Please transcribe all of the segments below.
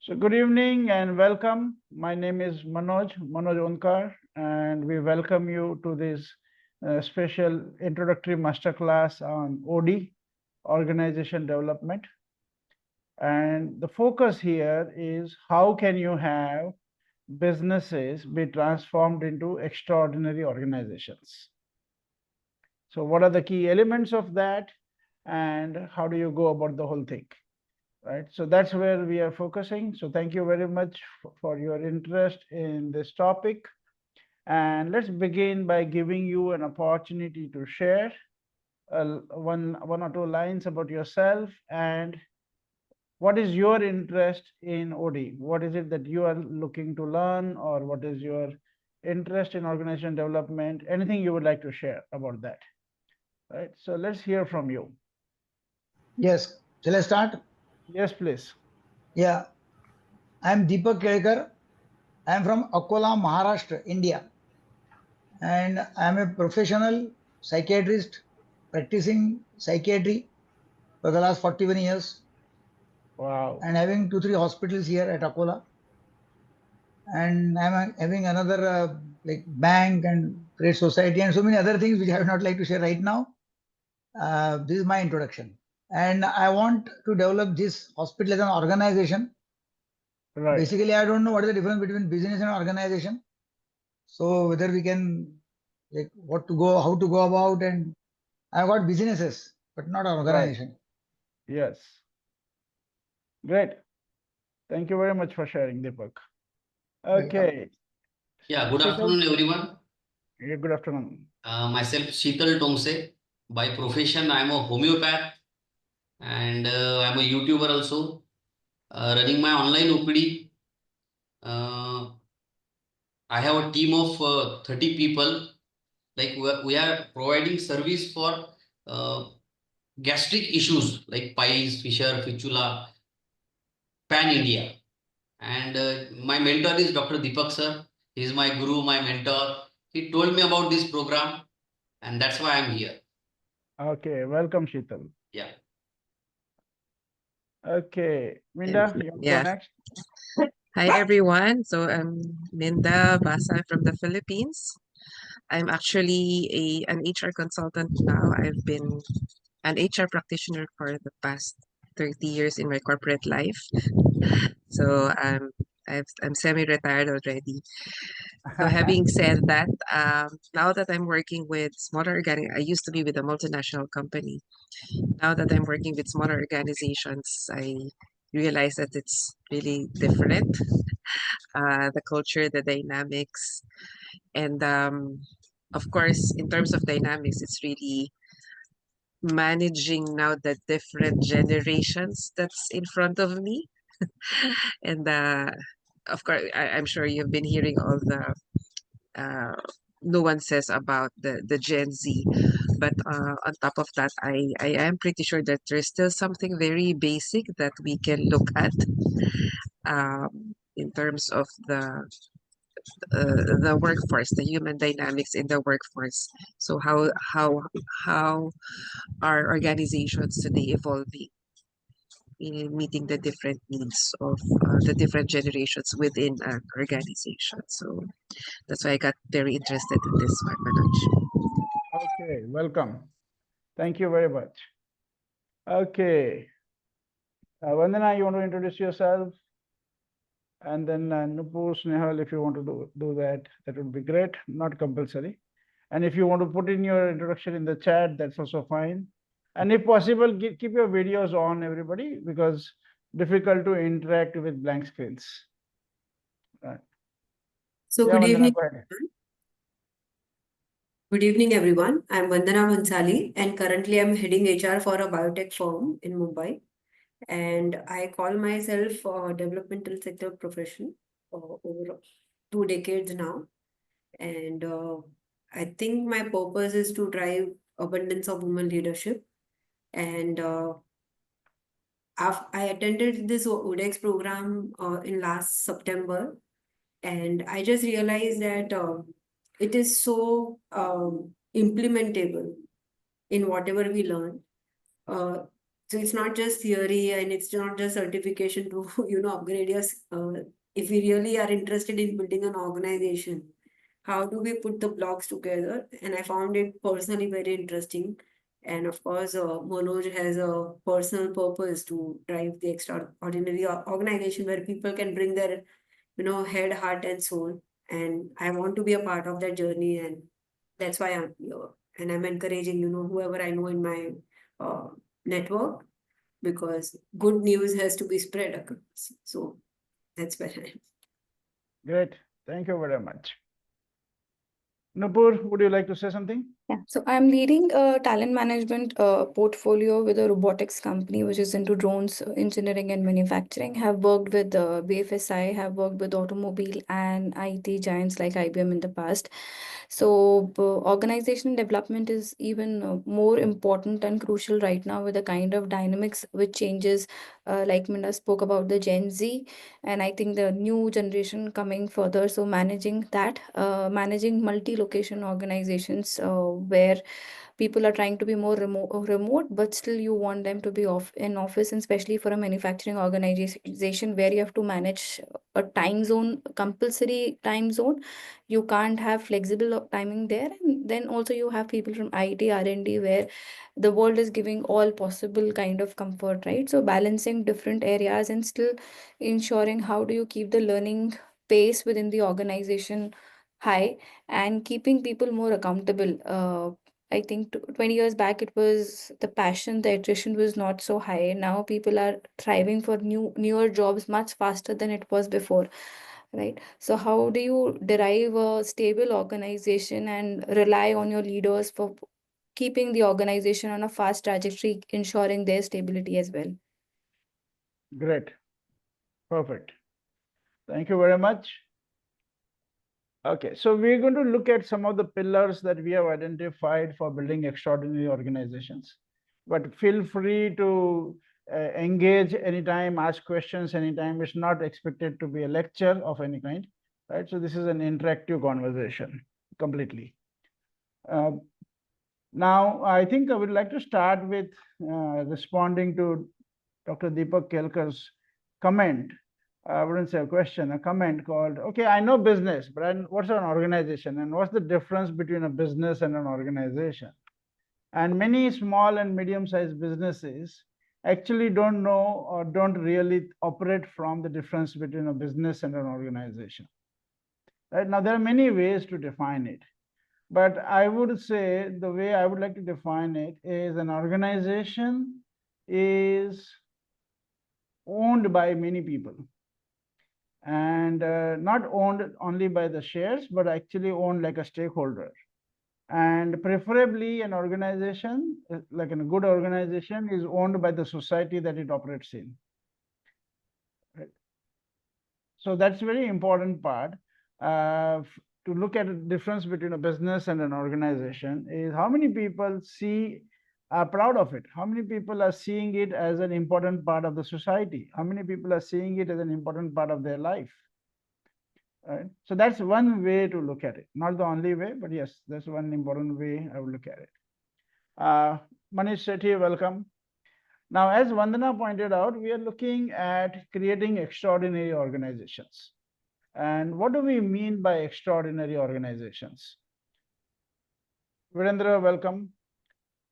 So good evening and welcome. My name is Manoj Onkar, and we welcome you to this special introductory masterclass on OD, organization development. And the focus here is how can you have businesses be transformed into extraordinary organizations. So what are the key elements of that, and how do you go about the whole thing? Right, so that's where we are focusing. So thank you very much for your interest in this topic, and let's begin by giving you an opportunity to share one or two lines about yourself and what is your interest in OD. What is it that you are looking to learn, or what is your interest in organization development? Anything you would like to share about that? Right, so let's hear from you. Yes, shall I start? Yes, please. Yeah, I am Deepak Kelkar. I am from Akola, Maharashtra, India. And I am a professional psychiatrist practicing psychiatry for the last 41 years. Wow. And having 2-3 hospitals here at Akola. And I am having another like bank and trade society and so many other things which I would not like to share right now. This is my introduction. And I want to develop this hospital as an organization. Right. Basically, I don't know what is the difference between business and organization. So whether we can, like, what to go, how to go about, and I've got businesses, but not an organization. Right. Yes. Great. Thank you very much for sharing, Deepak. Okay. Yeah, good afternoon, everyone. Yeah, good afternoon. Myself, Sheetal Tongse. By profession, I'm a homeopath and I'm a YouTuber also, running my online OPD. I have a team of 30 people. Like we are providing service for gastric issues like piles, fissure, fistula, pan India. And my mentor is Dr. Deepak sir. He is my guru, my mentor. He told me about this program, and that's why I'm here. Okay, welcome, Sheetal. Yeah. Okay, Minda, you want to go next? Hi, everyone. So I'm Minda Basa from the Philippines. I'm actually an HR consultant now. I've been an HR practitioner for the past 30 years in my corporate life. So I'm semi-retired already. So having said that, now that I'm working with smaller I used to be with a multinational company. Now that I'm working with smaller organizations, I realize that it's really different. The culture, the dynamics, and of course, in terms of dynamics, it's really managing now the different generations that's in front of me. And of course, I'm sure you've been hearing all the nuances about the Gen Z. But on top of that, I am pretty sure that there's still something very basic that we can look at in terms of the workforce, the human dynamics in the workforce. So how are organizations today evolving in meeting the different needs of the different generations within an organization? So that's why I got very interested in this one, Manoj. Okay, welcome. Thank you very much. Okay. Vandana, you want to introduce yourself? And then Nupur, Snehal, if you want to do that, that would be great. Not compulsory. And if you want to put in your introduction in the chat, that's also fine. And if possible, keep your videos on, everybody, because difficult to interact with blank screens. Right. So Yeah, good Vandana, evening. go ahead. Good evening, everyone. I'm Vandana Vansali, and currently I'm heading HR for a biotech firm in Mumbai. And I call myself a developmental sector professional over 2 decades now. And I think my purpose is to drive abundance of women leadership. And I attended this ODeX program in last September, and I just realized that it is so implementable in whatever we learn. So it's not just theory and it's not just certification to, upgrade us. If we really are interested in building an organization, how do we put the blocks together? And I found it personally very interesting. And of course, Manoj has a personal purpose to drive the extraordinary organization where people can bring their, head, heart, and soul. And I want to be a part of that journey, and that's why I'm here. And I'm encouraging, whoever I know in my uh, network, because good news has to be spread across. So that's where I am. Great. Thank you very much. Nupur, would you like to say something? Yeah, so I'm leading a talent management portfolio with a robotics company which is into drones, engineering and manufacturing. Have worked with BFSI, have worked with automobile and IT giants like IBM in the past. So organization development is even more important and crucial right now with the kind of dynamics which changes, like Minda spoke about the Gen Z, and I think the new generation coming further. So managing that, managing multi-location organizations where people are trying to be more remote, but still you want them to be off in office, and especially for a manufacturing organization where you have to manage a time zone, compulsory time zone. You can't have flexible timing there. And then also you have people from IT, R&D, where the world is giving all possible kind of comfort, right? So balancing different areas and still ensuring how do you keep the learning pace within the organization high and keeping people more accountable. I think 20 years back, it was the passion, the attrition was not so high. Now people are thriving for newer jobs much faster than it was before, right? So how do you derive a stable organization and rely on your leaders for keeping the organization on a fast trajectory, ensuring their stability as well? Great. Perfect. Thank you very much. Okay, so we're going to look at some of the pillars that we have identified for building extraordinary organizations. But feel free to engage anytime, ask questions anytime. It's not expected to be a lecture of any kind, right? So this is an interactive conversation completely. Now, I think I would like to start with responding to Dr. Deepak Kelkar's comment. I wouldn't say a question, a comment called, okay, I know business, but what's an organization and what's the difference between a business and an organization? And many small and medium-sized businesses actually don't know or don't really operate from the difference between a business and an organization. Right now, there are many ways to define it. But I would say the way I would like to define it is an organization is owned by many people, and not owned only by the shares, but actually owned like a stakeholder. And preferably an organization, like a good organization, is owned by the society that it operates in. Right? So that's a very important part. To look at the difference between a business and an organization is how many people are proud of it. How many people are seeing it as an important part of the society? How many people are seeing it as an important part of their life? Right? So that's one way to look at it. Not the only way, but yes, that's one important way I would look at it. Manish Sethi, welcome. Now, as Vandana pointed out, we are looking at creating extraordinary organizations. And what do we mean by extraordinary organizations? Virendra, welcome.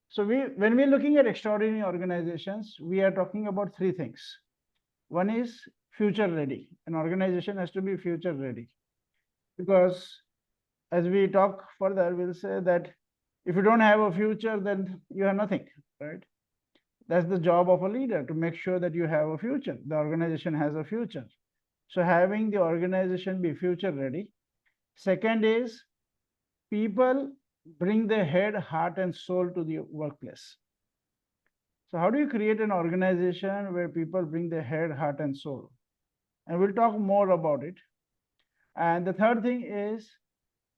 So when we're looking at extraordinary organizations, we are talking about three things. One is future ready. An organization has to be future ready. Because as we talk further, we'll say that if you don't have a future, then you have nothing, right? That's the job of a leader, to make sure that you have a future. The organization has a future. So having the organization be future ready. Second is people bring their head, heart, and soul to the workplace. So how do you create an organization where people bring their head, heart, and soul? And we'll talk more about it. And the third thing is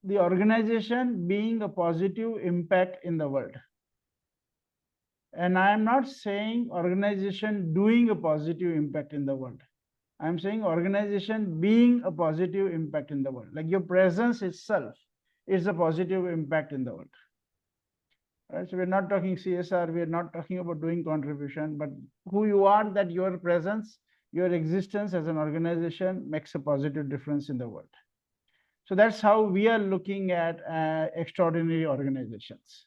the organization being a positive impact in the world. And I am not saying organization doing a positive impact in the world. I'm saying organization being a positive impact in the world. Like your presence itself is a positive impact in the world. Right? So we're not talking CSR, we're not talking about doing contribution, but who you are, that your presence, your existence as an organization makes a positive difference in the world. So that's how we are looking at extraordinary organizations.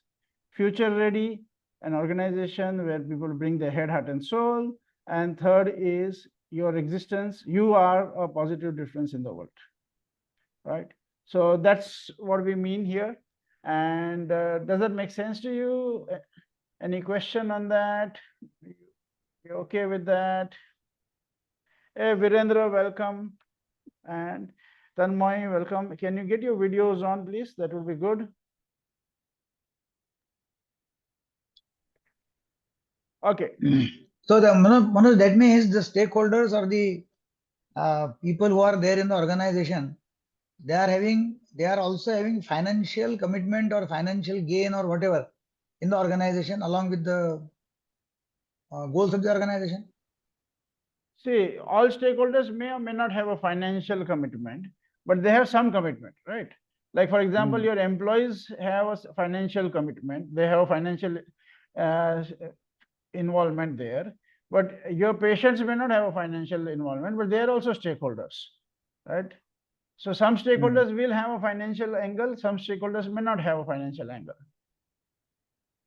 Future ready, an organization where people bring their head, heart, and soul. And third is your existence. You are a positive difference in the world, right? So that's what we mean here. And does that make sense to you? Any question on that? You okay with that? Hey, Virendra, welcome. And Tanmoy, welcome. Can you get your videos on, please? That would be good. Okay. So the Manoj, that means the stakeholders or the people who are there in the organization, they are also having financial commitment or financial gain or whatever in the organization along with the goals of the organization. See, all stakeholders may or may not have a financial commitment, but they have some commitment, right? Like, for example, your employees have a financial commitment, they have a financial uh, involvement there, but your patients may not have a financial involvement, but they are also stakeholders, right? So some stakeholders will have a financial angle, some stakeholders may not have a financial angle.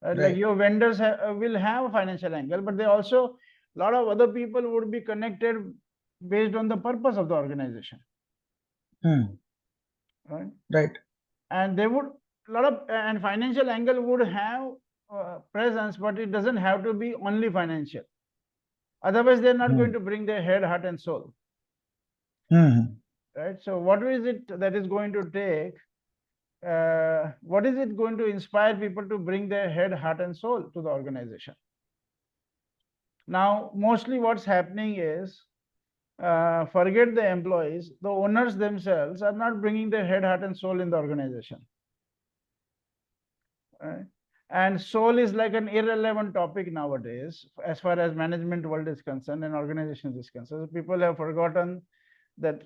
Right? Like your vendors will have a financial angle, but they also, a lot of other people would be connected based on the purpose of the organization. Right? Right. And they would, a lot of, and financial angle would have presence, but it doesn't have to be only financial. Otherwise, they're not going to bring their head, heart, and soul. Right? So what is it that is going to take? What is it going to inspire people to bring their head, heart, and soul to the organization? Now, mostly what's happening is, forget the employees, the owners themselves are not bringing their head, heart, and soul in the organization. Right? And soul is like an irrelevant topic nowadays, as far as management world is concerned and organizations is concerned. People have forgotten that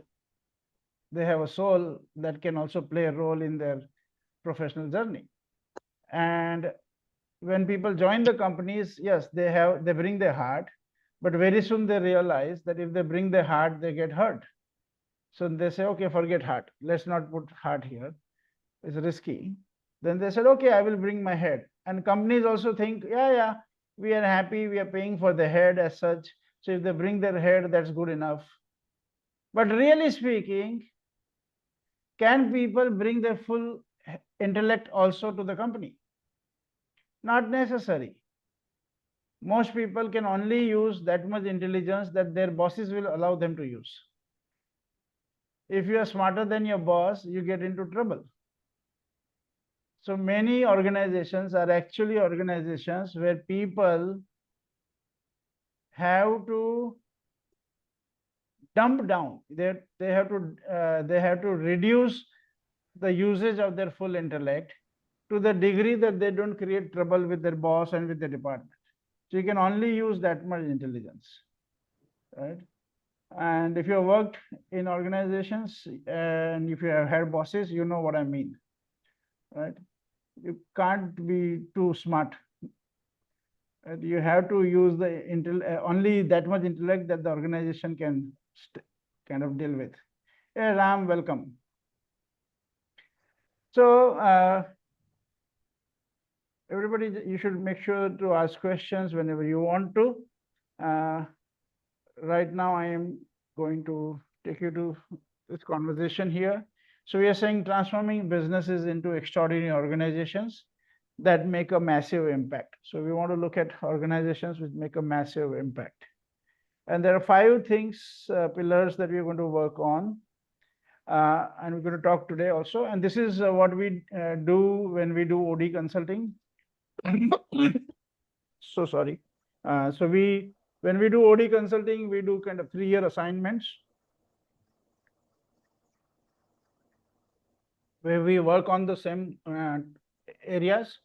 they have a soul that can also play a role in their professional journey. And when people join the companies, yes, they bring their heart, but very soon they realize that if they bring their heart, they get hurt. So they say, okay, forget heart. Let's not put heart here. It's risky. Then they said, okay, I will bring my head. And companies also think, yeah, we are happy. We are paying for the head as such. So if they bring their head, that's good enough. But really speaking, can people bring their full intellect also to the company? Not necessary. Most people can only use that much intelligence that their bosses will allow them to use. If you are smarter than your boss, you get into trouble. So many organizations are actually organizations where people have to dump down. They have to reduce the usage of their full intellect to the degree that they don't create trouble with their boss and with the department. So you can only use that much intelligence, right? And if you have worked in organizations and if you have had bosses, you know what I mean, right? You can't be too smart. Right? You have to use the only that much intellect that the organization can kind of deal with. Hey, Ram, welcome. So everybody, you should make sure to ask questions whenever you want to. Right now, I am going to take you to this conversation here. So we are saying transforming businesses into extraordinary organizations that make a massive impact. So we want to look at organizations which make a massive impact. And there are 5 things, pillars that we're going to work on. And we're going to talk today also. And this is what we do when we do OD consulting. So sorry. When we do OD consulting, we do kind of 3-year assignments where we work on the same areas.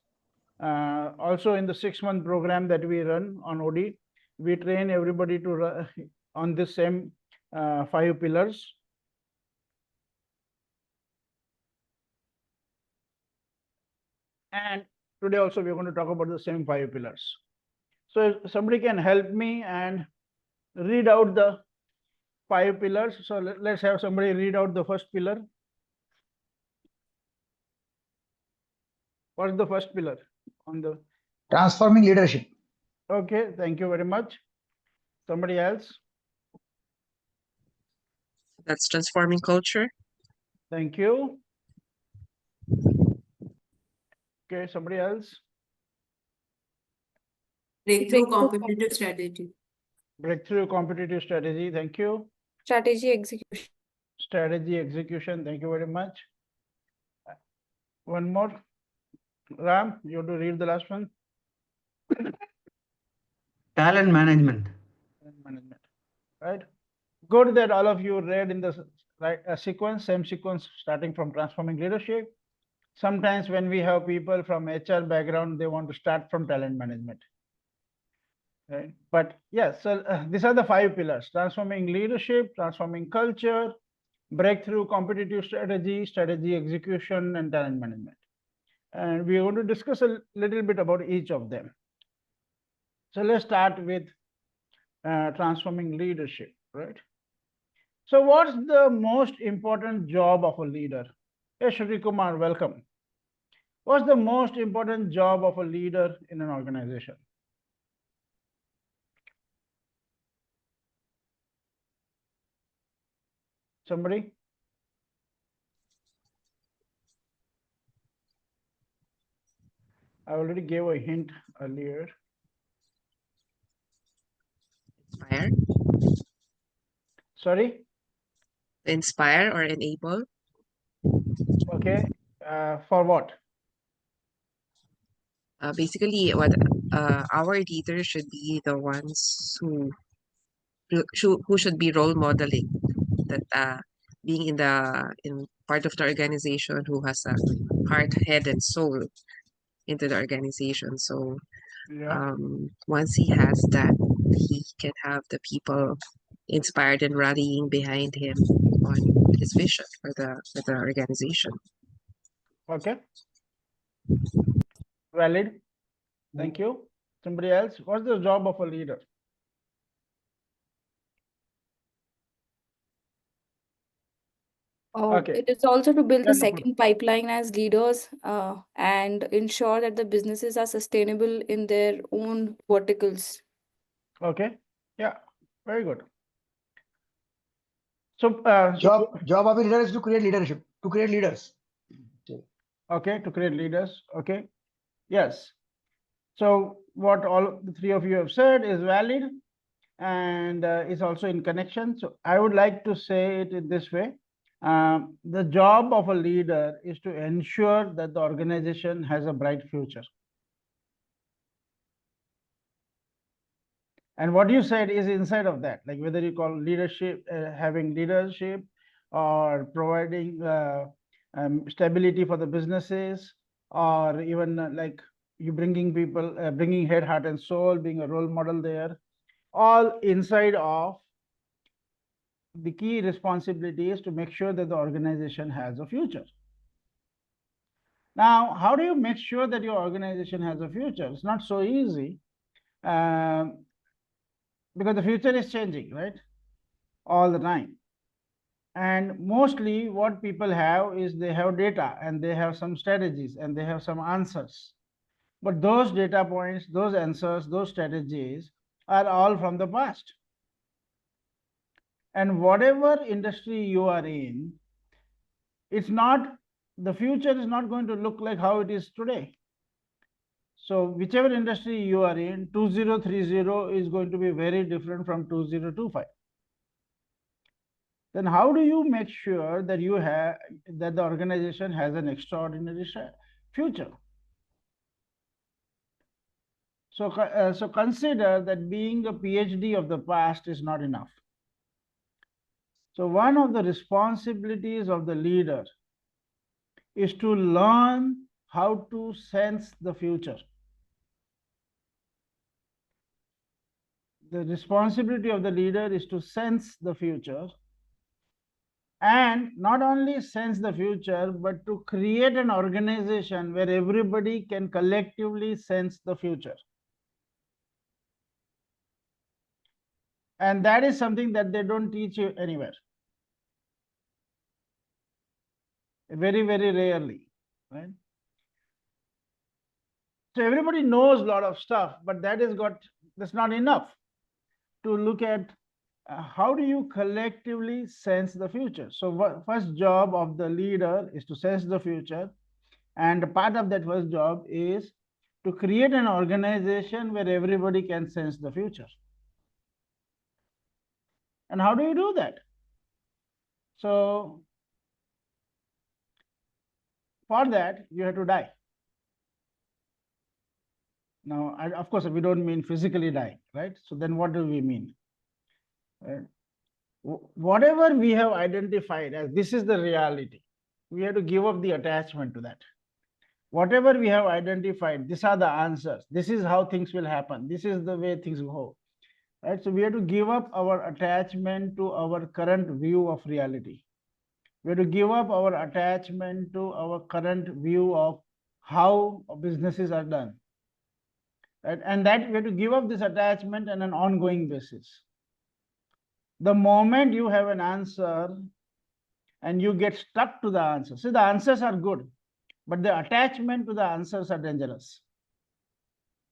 Also in the 6-month program that we run on OD, we train everybody to run on the same 5 pillars. And today also we're going to talk about the same 5 pillars. So if somebody can help me and read out the 5 pillars. So let's have somebody read out the first pillar. What's the first pillar on the? Transforming leadership. Okay, thank you very much. Somebody else? That's transforming culture. Thank you. Okay, somebody else? Breakthrough competitive strategy. Breakthrough competitive strategy. Thank you. Strategy execution. Strategy execution. Thank you very much. One more. Ram, you have to read the last one. Talent management. Management. Right. Good that all of you read in the right sequence, same sequence, starting from transforming leadership. Sometimes when we have people from HR background, they want to start from talent management. Right. But yes, so these are the 5 pillars: transforming leadership, transforming culture, breakthrough competitive strategy, strategy execution, and talent management. And we are going to discuss a little bit about each of them. So let's start with transforming leadership, right? So what's the most important job of a leader? Hey, Shri Kumar, welcome. What's the most important job of a leader in an organization? Somebody? I already gave a hint earlier. Inspire. Sorry? Inspire or enable. Okay. For what? Basically, what our leaders should be the ones who should be role modeling, that being in part of the organization, who has a heart, head, and soul into the organization. So Yeah. once he has that, he can have the people inspired and rallying behind him on his vision for the organization. Okay. Valid. Thank you. Somebody else? What's the job of a leader? Okay. It is also to build Yeah, the no problem. second pipeline as leaders and ensure that the businesses are sustainable in their own verticals. Okay. Yeah. Very good. So Job of a leader is to create leadership, to create leaders. okay, to create leaders. Okay. Yes. So what all the 3 of you have said is valid and is also in connection. So I would like to say it in this way. The job of a leader is to ensure that the organization has a bright future. And what you said is inside of that, like whether you call leadership, having leadership, or providing stability for the businesses, or even like you bringing people, bringing head, heart, and soul, being a role model there, all inside of the key responsibility is to make sure that the organization has a future. Now, how do you make sure that your organization has a future? It's not so easy. Because the future is changing, right? All the time. And mostly what people have is they have data and they have some strategies and they have some answers. But those data points, those answers, those strategies are all from the past. And whatever industry you are in, it's not, the future is not going to look like how it is today. So whichever industry you are in, 2030 is going to be very different from 2025. Then how do you make sure that the organization has an extraordinary future? So consider that being a PhD of the past is not enough. So one of the responsibilities of the leader is to learn how to sense the future. The responsibility of the leader is to sense the future And not only sense the future, but to create an organization where everybody can collectively sense the future. And that is something that they don't teach you anywhere. Very, very rarely, right? So everybody knows a lot of stuff, but that's not enough to look at how do you collectively sense the future. So first job of the leader is to sense the future, and part of that first job is to create an organization where everybody can sense the future. And how do you do that? So for that, you have to die. Now, of course, we don't mean physically die, right? So then what do we mean? Right? Whatever we have identified as this is the reality, we have to give up the attachment to that. Whatever we have identified, these are the answers. This is how things will happen. This is the way things go. Right? So we have to give up our attachment to our current view of reality. We have to give up our attachment to our current view of how businesses are done. Right? And that we have to give up this attachment on an ongoing basis. The moment you have an answer and you get stuck to the answer, see, the answers are good, but the attachment to the answers are dangerous.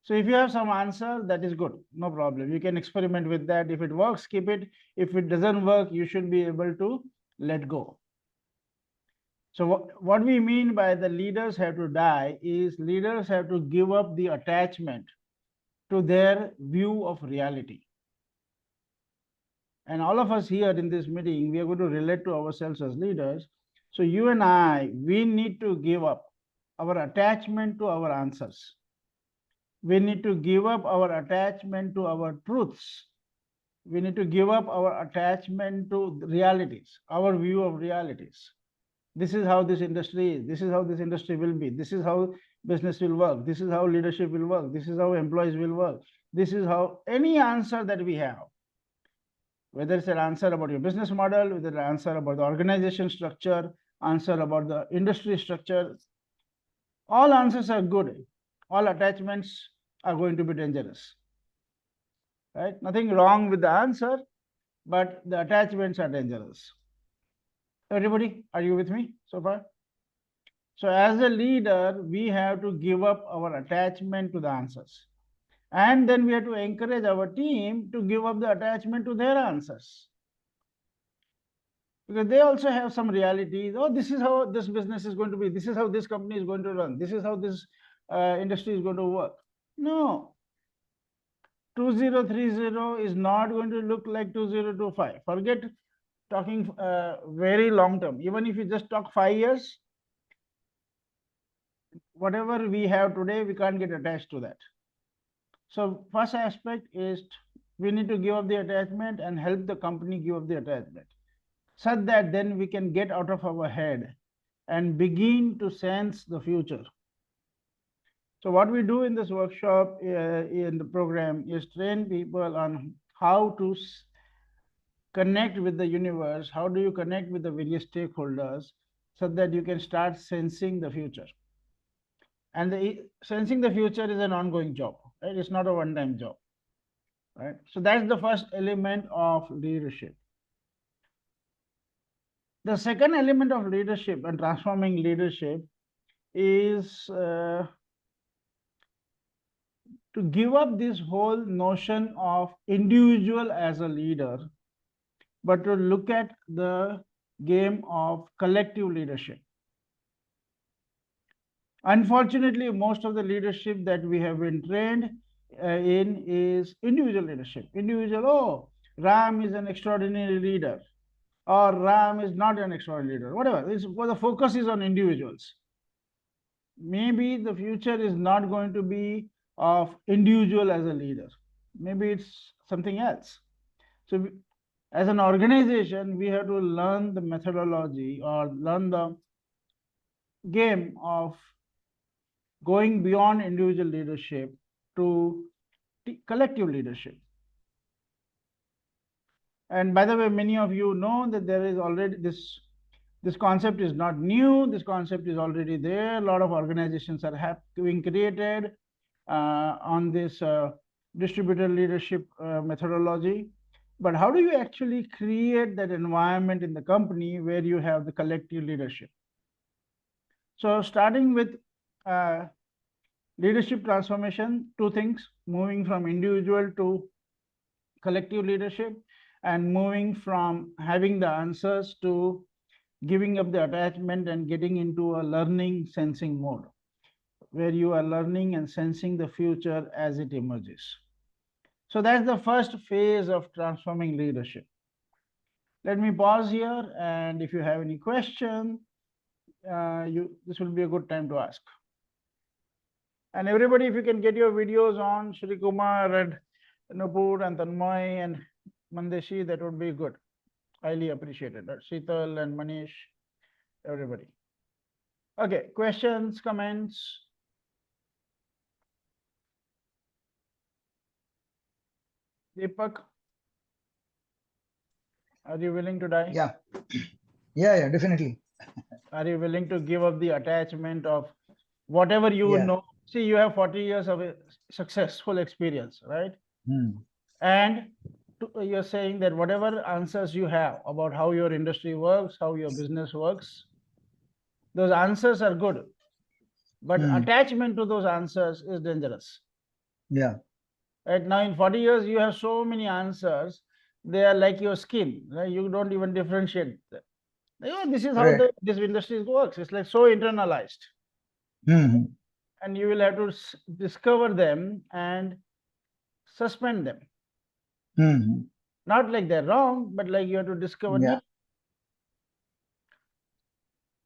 So if you have some answer, that is good, no problem. You can experiment with that. If it works, keep it. If it doesn't work, you should be able to let go. So what we mean by the leaders have to die is leaders have to give up the attachment to their view of reality. And all of us here in this meeting, we are going to relate to ourselves as leaders. So you and I, we need to give up our attachment to our answers. We need to give up our attachment to our truths. We need to give up our attachment to realities, our view of realities. This is how this industry is. This is how this industry will be. This is how business will work. This is how leadership will work. This is how employees will work. This is how any answer that we have, whether it's an answer about your business model, whether it's an answer about the organization structure, answer about the industry structure, all answers are good. All attachments are going to be dangerous. Right? Nothing wrong with the answer, but the attachments are dangerous. Everybody, are you with me so far? So as a leader, we have to give up our attachment to the answers. And then we have to encourage our team to give up the attachment to their answers. Because they also have some realities. Oh, this is how this business is going to be. This is how this company is going to run. This is how this industry is going to work. No. 2030 is not going to look like 2025. Forget talking very long term. Even if you just talk 5 years, whatever we have today, we can't get attached to that. So first aspect is we need to give up the attachment and help the company give up the attachment, such that then we can get out of our head and begin to sense the future. So what we do in this workshop in the program is train people on how to connect with the universe. How do you connect with the various stakeholders so that you can start sensing the future? And sensing the future is an ongoing job, right? It's not a one-time job, right? So that's the first element of leadership. The second element of leadership and transforming leadership is to give up this whole notion of individual as a leader, but to look at the game of collective leadership. Unfortunately, most of the leadership that we have been trained in is individual leadership. Individual, oh, Ram is an extraordinary leader, or Ram is not an extraordinary leader, whatever. The focus is on individuals. Maybe the future is not going to be of individual as a leader. Maybe it's something else. So as an organization, we have to learn the methodology or learn the game of going beyond individual leadership to collective leadership. And by the way, many of you know that there is already this concept is not new. This concept is already there. A lot of organizations are being created on this distributed leadership methodology. But how do you actually create that environment in the company where you have the collective leadership? So starting with leadership transformation, two things: moving from individual to collective leadership, and moving from having the answers to giving up the attachment and getting into a learning sensing mode, where you are learning and sensing the future as it emerges. So that's the first phase of transforming leadership. Let me pause here, and if you have any question, this will be a good time to ask. And everybody, if you can get your videos on, Shri Kumar and Nupur and Tanmay and Mandeshi, that would be good. Highly appreciated. Sheetal and Manish, everybody. Okay, questions, comments? Deepak, are you willing to die? Yeah. Yeah, definitely. Are you willing to give up the attachment of whatever you know? See, you have 40 years of a successful experience, right? And you're saying that whatever answers you have about how your industry works, how your business works, those answers are good. But attachment to those answers is dangerous. Yeah. Right now, in 40 years, you have so many answers. They are like your skin, right? You don't even differentiate them. This is how this industry works. It's like so internalized. And you will have to discover them and suspend them. Not like they're wrong, but like you have to discover new.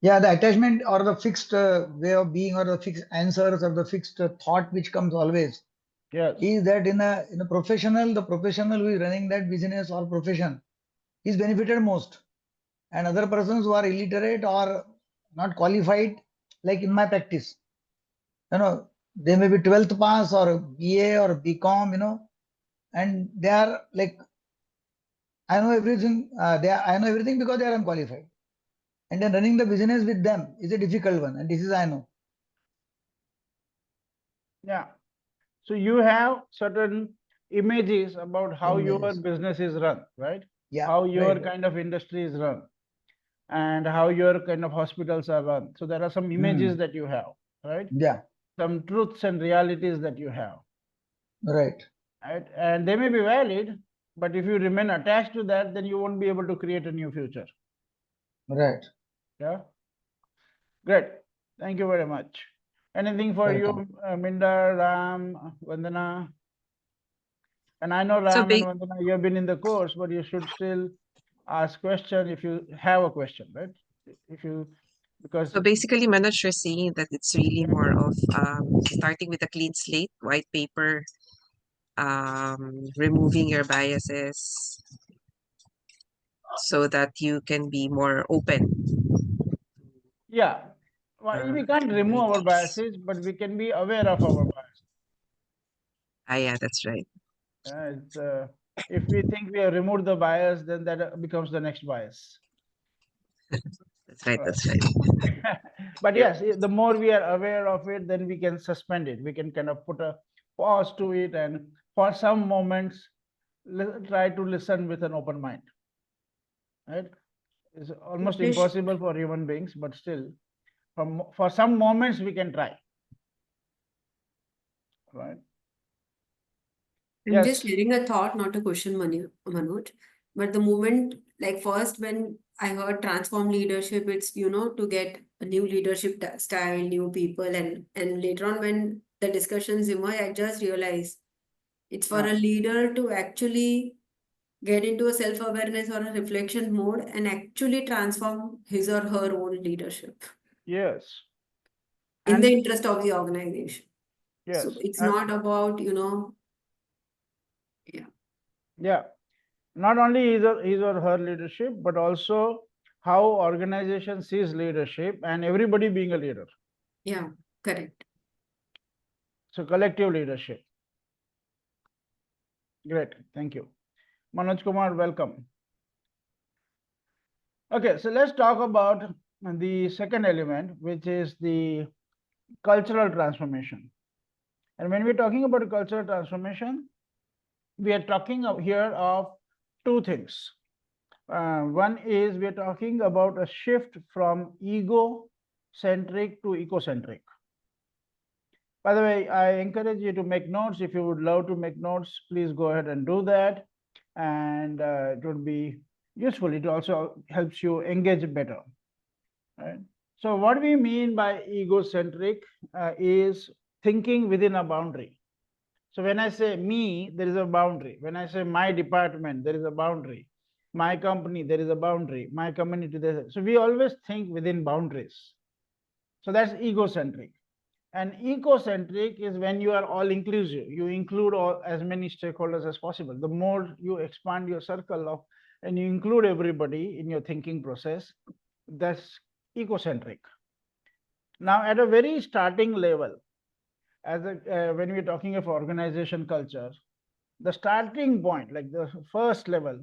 Yeah, the attachment or the fixed way of being or the fixed answers or the fixed thought which comes always. Yes. Is that in a professional, the professional who is running that business or profession is benefited most. And other persons who are illiterate or not qualified, like in my practice, they may be 12th pass or BA or BCom, and they are like, I know everything. I know everything because they are unqualified. And then running the business with them is a difficult one. And this is, I know. Yeah. So you have certain images about how your business is run, right? Yeah. How your kind of industry is run and how your kind of hospitals are run. So there are some images that you have, right? Yeah. Some truths and realities that you have. Right. Right. And they may be valid, but if you remain attached to that, then you won't be able to create a new future. Right. Yeah. Great. Thank you very much. Anything for you, Minda, Ram, Vandana? And I know Ram and Vandana, you have been in the course, but you should still ask question if you have a question, right? Because so basically, Manoj, you're saying that it's really more of starting with a clean slate, white paper, removing your biases so that you can be more open. Yeah. Well, we can't remove our biases, but we can be aware of our biases. Yeah, that's right. If we think we have removed the bias, then that becomes the next bias. That's right. That's right. But yes, the more we are aware of it, then we can suspend it. We can kind of put a pause to it, and for some moments, try to listen with an open mind. Right? It's almost impossible for human beings, but still, for some moments, we can try. Right? I'm just sharing a thought, not a question, Manoj. But the moment, like first when I heard transform leadership, it's, to get a new leadership style, new people. And later on when the discussions emerge, I just realized it's for a leader to actually get into a self-awareness or a reflection mode and actually transform his or her own leadership. Yes. In the interest of the organization. Yes. So it's not about, Yeah. Not only his or her leadership, but also how organization sees leadership and everybody being a leader. Yeah, correct. So collective leadership. Great. Thank you. Manoj Kumar, welcome. Okay, so let's talk about the second element, which is the cultural transformation. And when we're talking about cultural transformation, we are talking here of two things. One is we're talking about a shift from ego-centric to ecocentric. By the way, I encourage you to make notes. If you would love to make notes, please go ahead and do that. And it would be useful. It also helps you engage better. Right? So what we mean by egocentric is thinking within a boundary. So when I say me, there is a boundary. When I say my department, there is a boundary. My company, there is a boundary. My community, there is. So we always think within boundaries. So that's egocentric. And ecocentric is when you are all inclusive. You include as many stakeholders as possible. The more you expand your circle of and you include everybody in your thinking process, that's ecocentric. Now, at a very starting level, when we're talking of organization culture, the starting point, like the first level,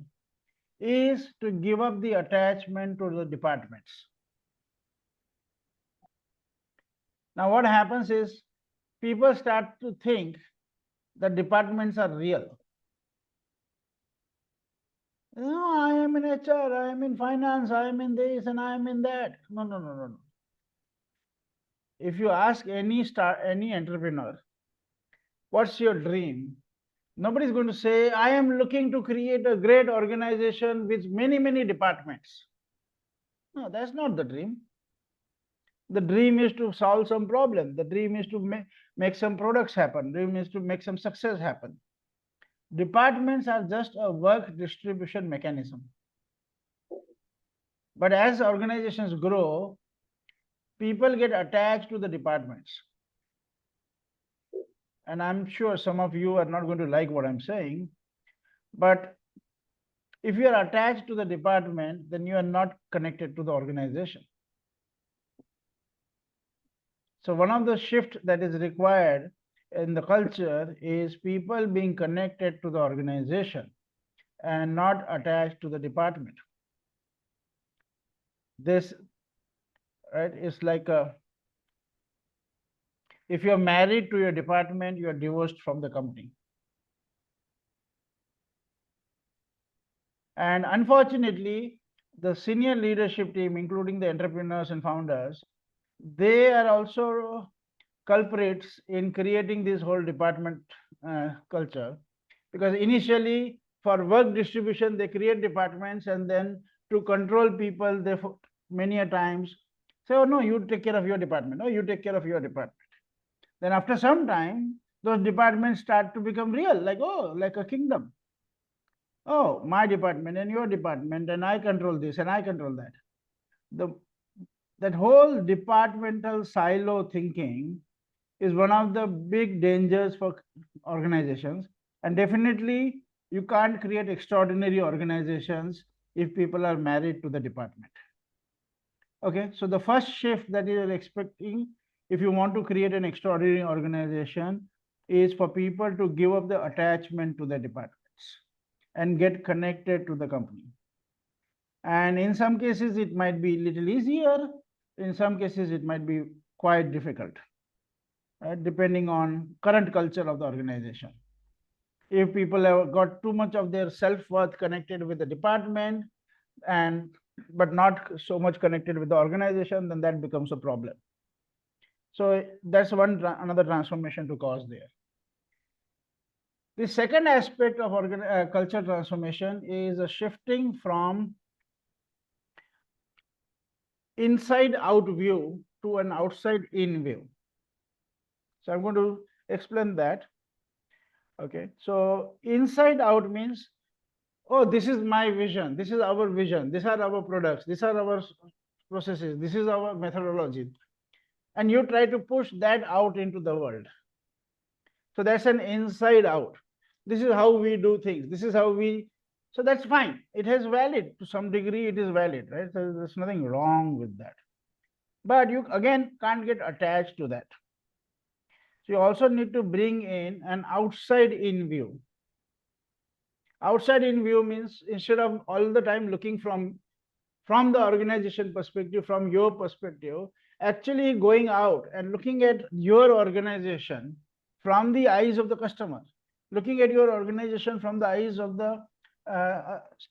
is to give up the attachment to the departments. Now, what happens is people start to think that departments are real. No, I am in HR, I am in finance, I am in this, and I am in that. No, no, no, no, no. If you ask any entrepreneur, what's your dream? Nobody's going to say, I am looking to create a great organization with many, many departments. No, that's not the dream. The dream is to solve some problem. The dream is to make some products happen. The dream is to make some success happen. Departments are just a work distribution mechanism. But as organizations grow, people get attached to the departments. And I'm sure some of you are not going to like what I'm saying, but if you are attached to the department, then you are not connected to the organization. So one of the shifts that is required in the culture is people being connected to the organization and not attached to the department. This, right, is like if you're married to your department, you're divorced from the company. And unfortunately, the senior leadership team, including the entrepreneurs and founders, they are also culprits in creating this whole department culture. Because initially, for work distribution, they create departments, and then to control people, they many a times say, oh no, you take care of your department. No, you take care of your department. Then after some time, those departments start to become real, like, oh, like a kingdom. Oh, my department and your department, and I control this and I control that. That whole departmental silo thinking is one of the big dangers for organizations. And definitely, you can't create extraordinary organizations if people are married to the department. Okay, so the first shift that you are expecting, if you want to create an extraordinary organization, is for people to give up the attachment to the departments and get connected to the company. And in some cases, it might be a little easier. In some cases, it might be quite difficult, depending on current culture of the organization. If people have got too much of their self-worth connected with the department but not so much connected with the organization, then that becomes a problem. So that's another transformation to cause there. The second aspect of culture transformation is a shifting from inside out view to an outside in view. So I'm going to explain that. Okay, so inside out means, oh, this is my vision, this is our vision, these are our products, these are our processes, this is our methodology, and you try to push that out into the world. So that's an inside out. This is how we do things, this is how we, so that's fine, it is valid to some degree, it is valid, right? So there's nothing wrong with that, but you again can't get attached to that. So you also need to bring in an outside in view. Outside in view means instead of all the time looking from from the organization perspective, from your perspective, actually going out and looking at your organization from the eyes of the customer, looking at your organization from the eyes of the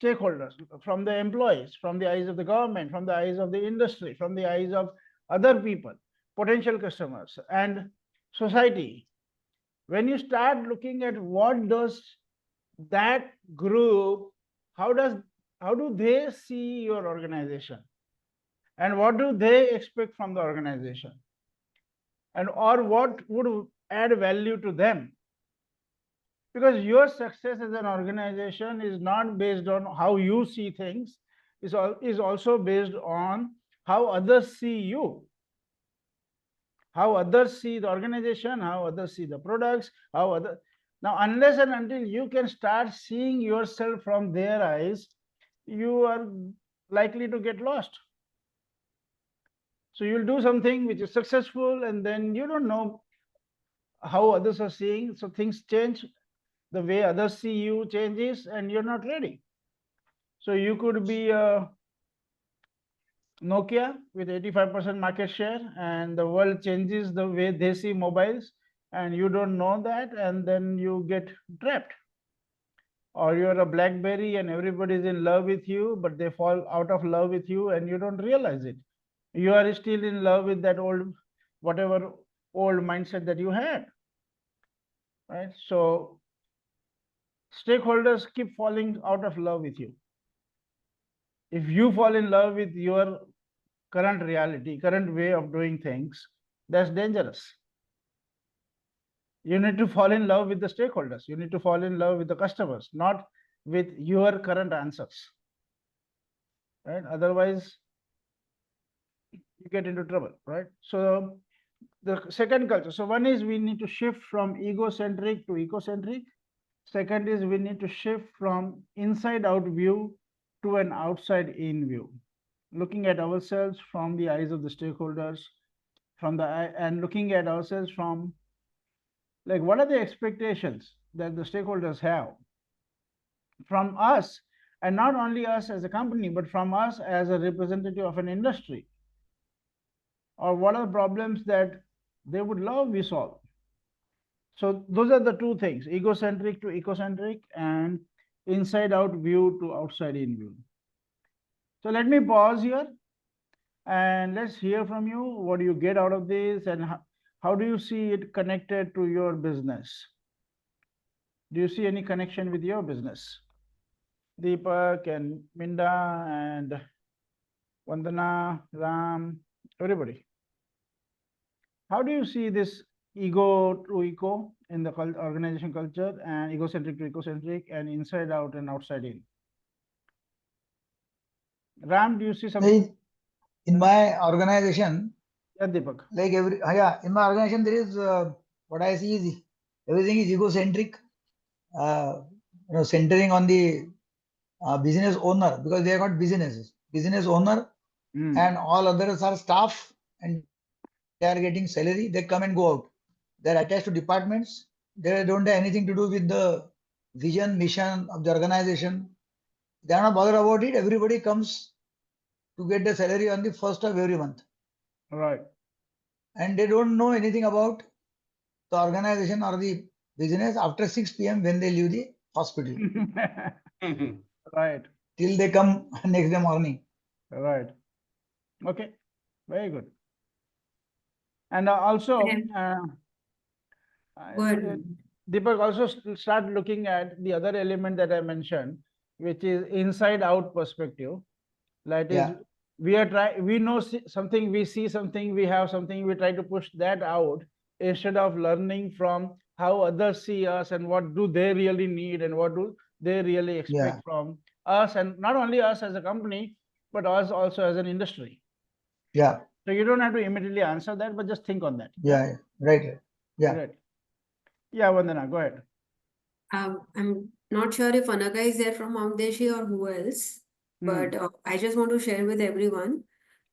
stakeholders, from the employees, from the eyes of the government, from the eyes of the industry, from the eyes of other people, potential customers, and society. When you start looking at what does that group, how do they see your organization, and what do they expect from the organization, and or what would add value to them? Because your success as an organization is not based on how you see things, is also based on how others see you, how others see the organization, how others see the products, how other. Now, unless and until you can start seeing yourself from their eyes, you are likely to get lost. So you'll do something which is successful, and then you don't know how others are seeing. So things change, the way others see you changes, and you're not ready. So you could be a Nokia with 85% market share, and the world changes the way they see mobiles, and you don't know that, and then you get trapped. Or you're a BlackBerry and everybody's in love with you, but they fall out of love with you and you don't realize it. You are still in love with that old, whatever old mindset that you had, right? So stakeholders keep falling out of love with you. If you fall in love with your current reality, current way of doing things, that's dangerous. You need to fall in love with the stakeholders. You need to fall in love with the customers, not with your current answers, right? Otherwise, you get into trouble, right? So the second culture. So one is we need to shift from egocentric to ecocentric. Second is we need to shift from inside out view to an outside in view, looking at ourselves from the eyes of the stakeholders, and looking at ourselves from, like, what are the expectations that the stakeholders have from us, and not only us as a company, but from us as a representative of an industry, or what are the problems that they would love we solve. So those are the two things, egocentric to ecocentric and inside out view to outside in view. So let me pause here and let's hear from you. What do you get out of this, and how do you see it connected to your business? Do you see any connection with your business? Deepak and Minda and Vandana, Ram, everybody. How do you see this ego to eco in the organization culture, and egocentric to ecocentric, and inside out and outside in? Ram, do you see something? In my organization, Yeah, Deepak. like in my organization, there is what I see is everything is egocentric, centering on the business owner, because they are not business owner, and all others are staff, and they are getting salary. They come and go out. They are attached to departments. They don't have anything to do with the vision, mission of the organization. They are not bothered about it. Everybody comes to get the salary on the first of every month. Right. And they don't know anything about the organization or the business after 6 p.m. when they leave the hospital. Right. Till they come next day morning. Right. Okay. Very good. And also, Good. Deepak, also start looking at the other element that I mentioned, which is inside out perspective. Like we know something, we see something, we have something, we try to push that out instead of learning from how others see us and what do they really need and what do they really expect from us, and not only us as a company, but us also as an industry. Yeah. So you don't have to immediately answer that, but just think on that. Yeah. Right. Yeah. Right. Yeah, Vandana, go ahead. I'm not sure if Anaka is there from Mandeshi or who else, but I just want to share with everyone,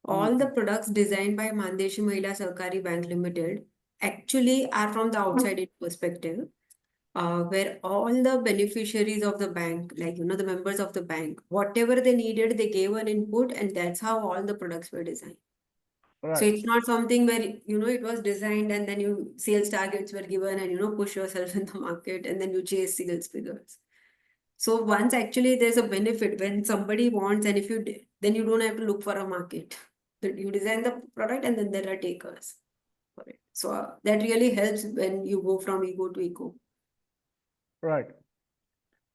all the products designed by Mandeshi Mahila Sahkari Bank Limited actually are from the outside in perspective. where all the beneficiaries of the bank, like, the members of the bank, whatever they needed, they gave an input, and that's how all the products were designed. So Right. it's not something where, it was designed and then sales targets were given and, push yourself in the market and then you chase sales figures. So once actually there's a benefit when somebody wants, and if then you don't have to look for a market. You design the product and then there are takers for it. So that really helps when you go from ego to eco. Right.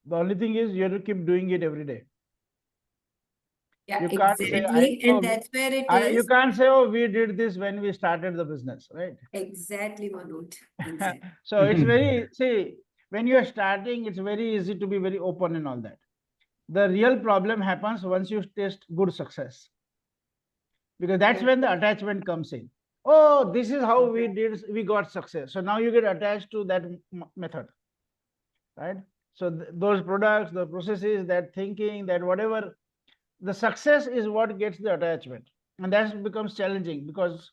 The only thing is you have to keep doing it every day. Yeah, You can't say, exactly. And that's where it you is. can't say, oh, we did this when we started the business, right? Exactly, Manoj. Exactly. So it's very, see, when you are starting, it's very easy to be very open and all that. The real problem happens once you taste good success, because that's when the attachment comes in. Oh, this is how we got success. So now you get attached to that method, right? So those products, the processes, that thinking, that whatever, the success is what gets the attachment. And that becomes challenging, because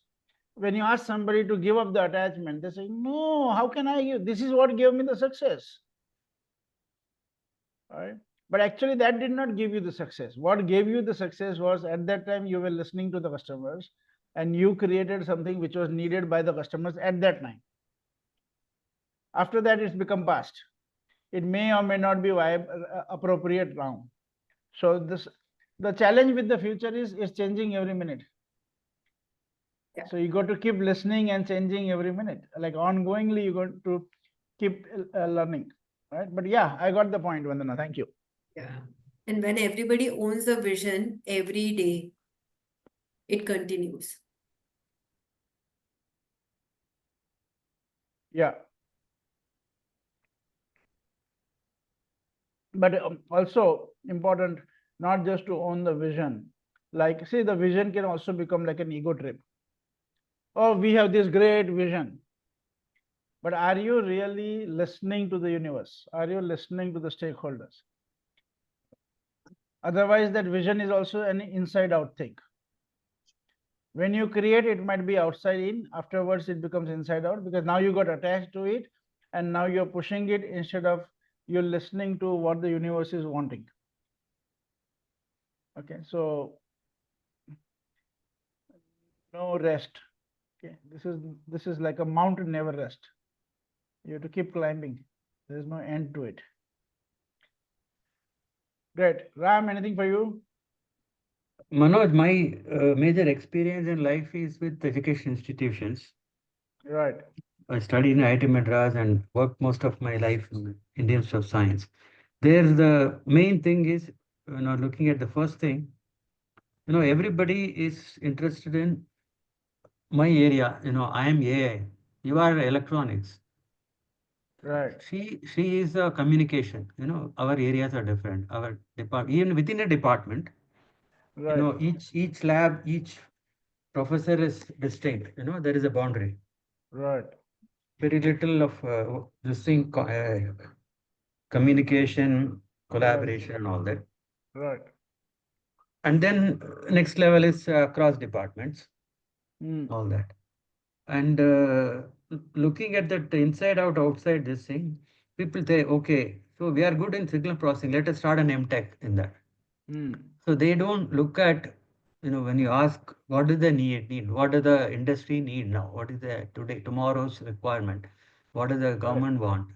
when you ask somebody to give up the attachment, they say, no, how can I give? This is what gave me the success. Right? But actually, that did not give you the success. What gave you the success was, at that time you were listening to the customers and you created something which was needed by the customers at that time. After that, it's become past. It may or may not be appropriate now. So the challenge with the future is changing every minute. Yeah. So you got to keep listening and changing every minute. Like ongoingly, you got to keep learning, right? But yeah, I got the point, Vandana. Thank you. Yeah. And when everybody owns the vision every day, it continues. Yeah. But also important, not just to own the vision. Like, see, the vision can also become like an ego trip. Oh, we have this great vision. But are you really listening to the universe? Are you listening to the stakeholders? Otherwise, that vision is also an inside out thing. When you create, it might be outside in. Afterwards, it becomes inside out, because now you got attached to it and now you're pushing it instead of you're listening to what the universe is wanting. Okay, so no rest. Okay, this is like a mountain, never rest. You have to keep climbing. There is no end to it. Great. Ram, anything for you? Manoj, my major experience in life is with education institutions. Right. I studied in IIT Madras and worked most of my life in Indian Institute of Science. There, the main thing is, looking at the first thing, everybody is interested in my area. I am AI, you are electronics. Right. She is a communication. Our areas are different. Our department, even within a department, Right. each lab, each professor is distinct. There is a boundary. Right. Very little of this thing, communication, collaboration, and all that. Right. And then next level is cross departments, all Mm. that. And looking at that inside out, outside this thing, people say, okay, so we are good in signal processing. Let us start an MTech in that. Mm. So they don't look at, when you ask what do they need, what does the industry need now, what is the tomorrow's requirement, what does the government want?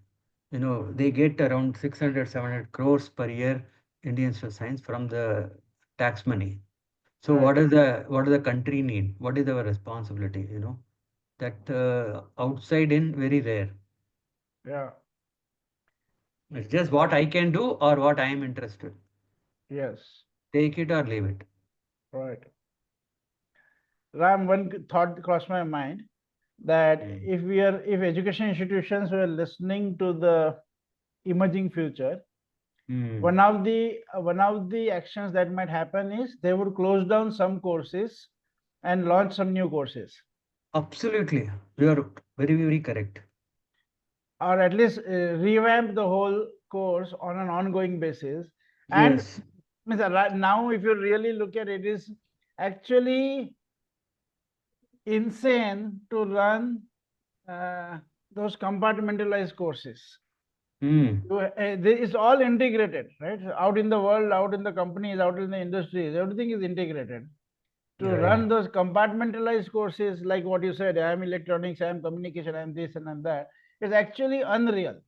They get around 600, 700 crores per year Indian Science from the tax money. So Right. what does the country need? What is our responsibility? That outside in very rare. Yeah. It's just what I can do or what I am interested. Yes. Take it or leave it. Right. Ram, one thought crossed my mind that if education institutions were listening to the emerging future, one of the actions that might happen is they would close down some courses and launch some new courses, Absolutely. You are very, very correct. or at least revamp the whole course on an ongoing basis. And Yes. now, if you really look at it, is actually insane to run those compartmentalized courses. It's all integrated, right? Out in the world, out in the companies, out in the industries, everything is integrated. To run those compartmentalized courses, like what you said, I am electronics, I am communication, I am this and I'm that, is actually unreal.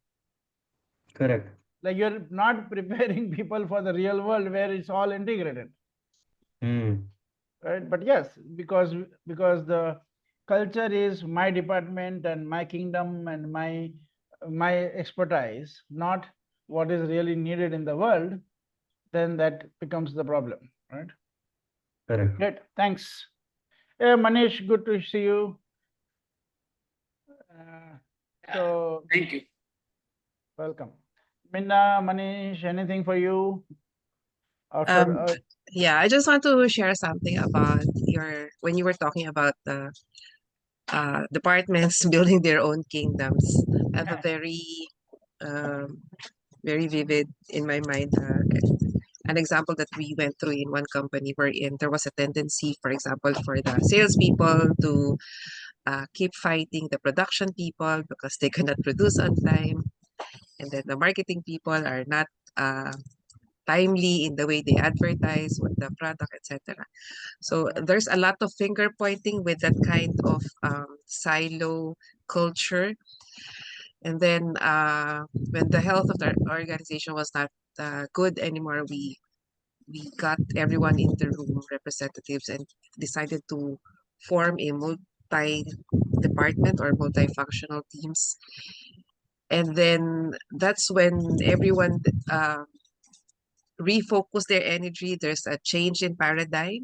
Correct. Like you're not preparing people for the real world where it's all integrated. Right? But yes, because the culture is my department and my kingdom and my expertise, not what is really needed in the world, then that becomes the problem, right? Correct. Great, thanks. Hey, Manish, good to see you. So Thank you. welcome. Minna, Manish, anything for you? Outside, Yeah, I just want to share something about when you were talking about the departments building their own kingdoms. I have a um, very vivid in my mind an example that we went through in one company wherein there was a tendency, for example, for the salespeople to keep fighting the production people because they cannot produce on time, and then the marketing people are not timely in the way they advertise with the product, etc. So there's a lot of finger pointing with that kind of silo culture. And then when the health of the organization was not good anymore, we got everyone in the room, representatives, and decided to form a multi-department or multifunctional teams. And then that's when everyone refocus their energy. There's a change in paradigm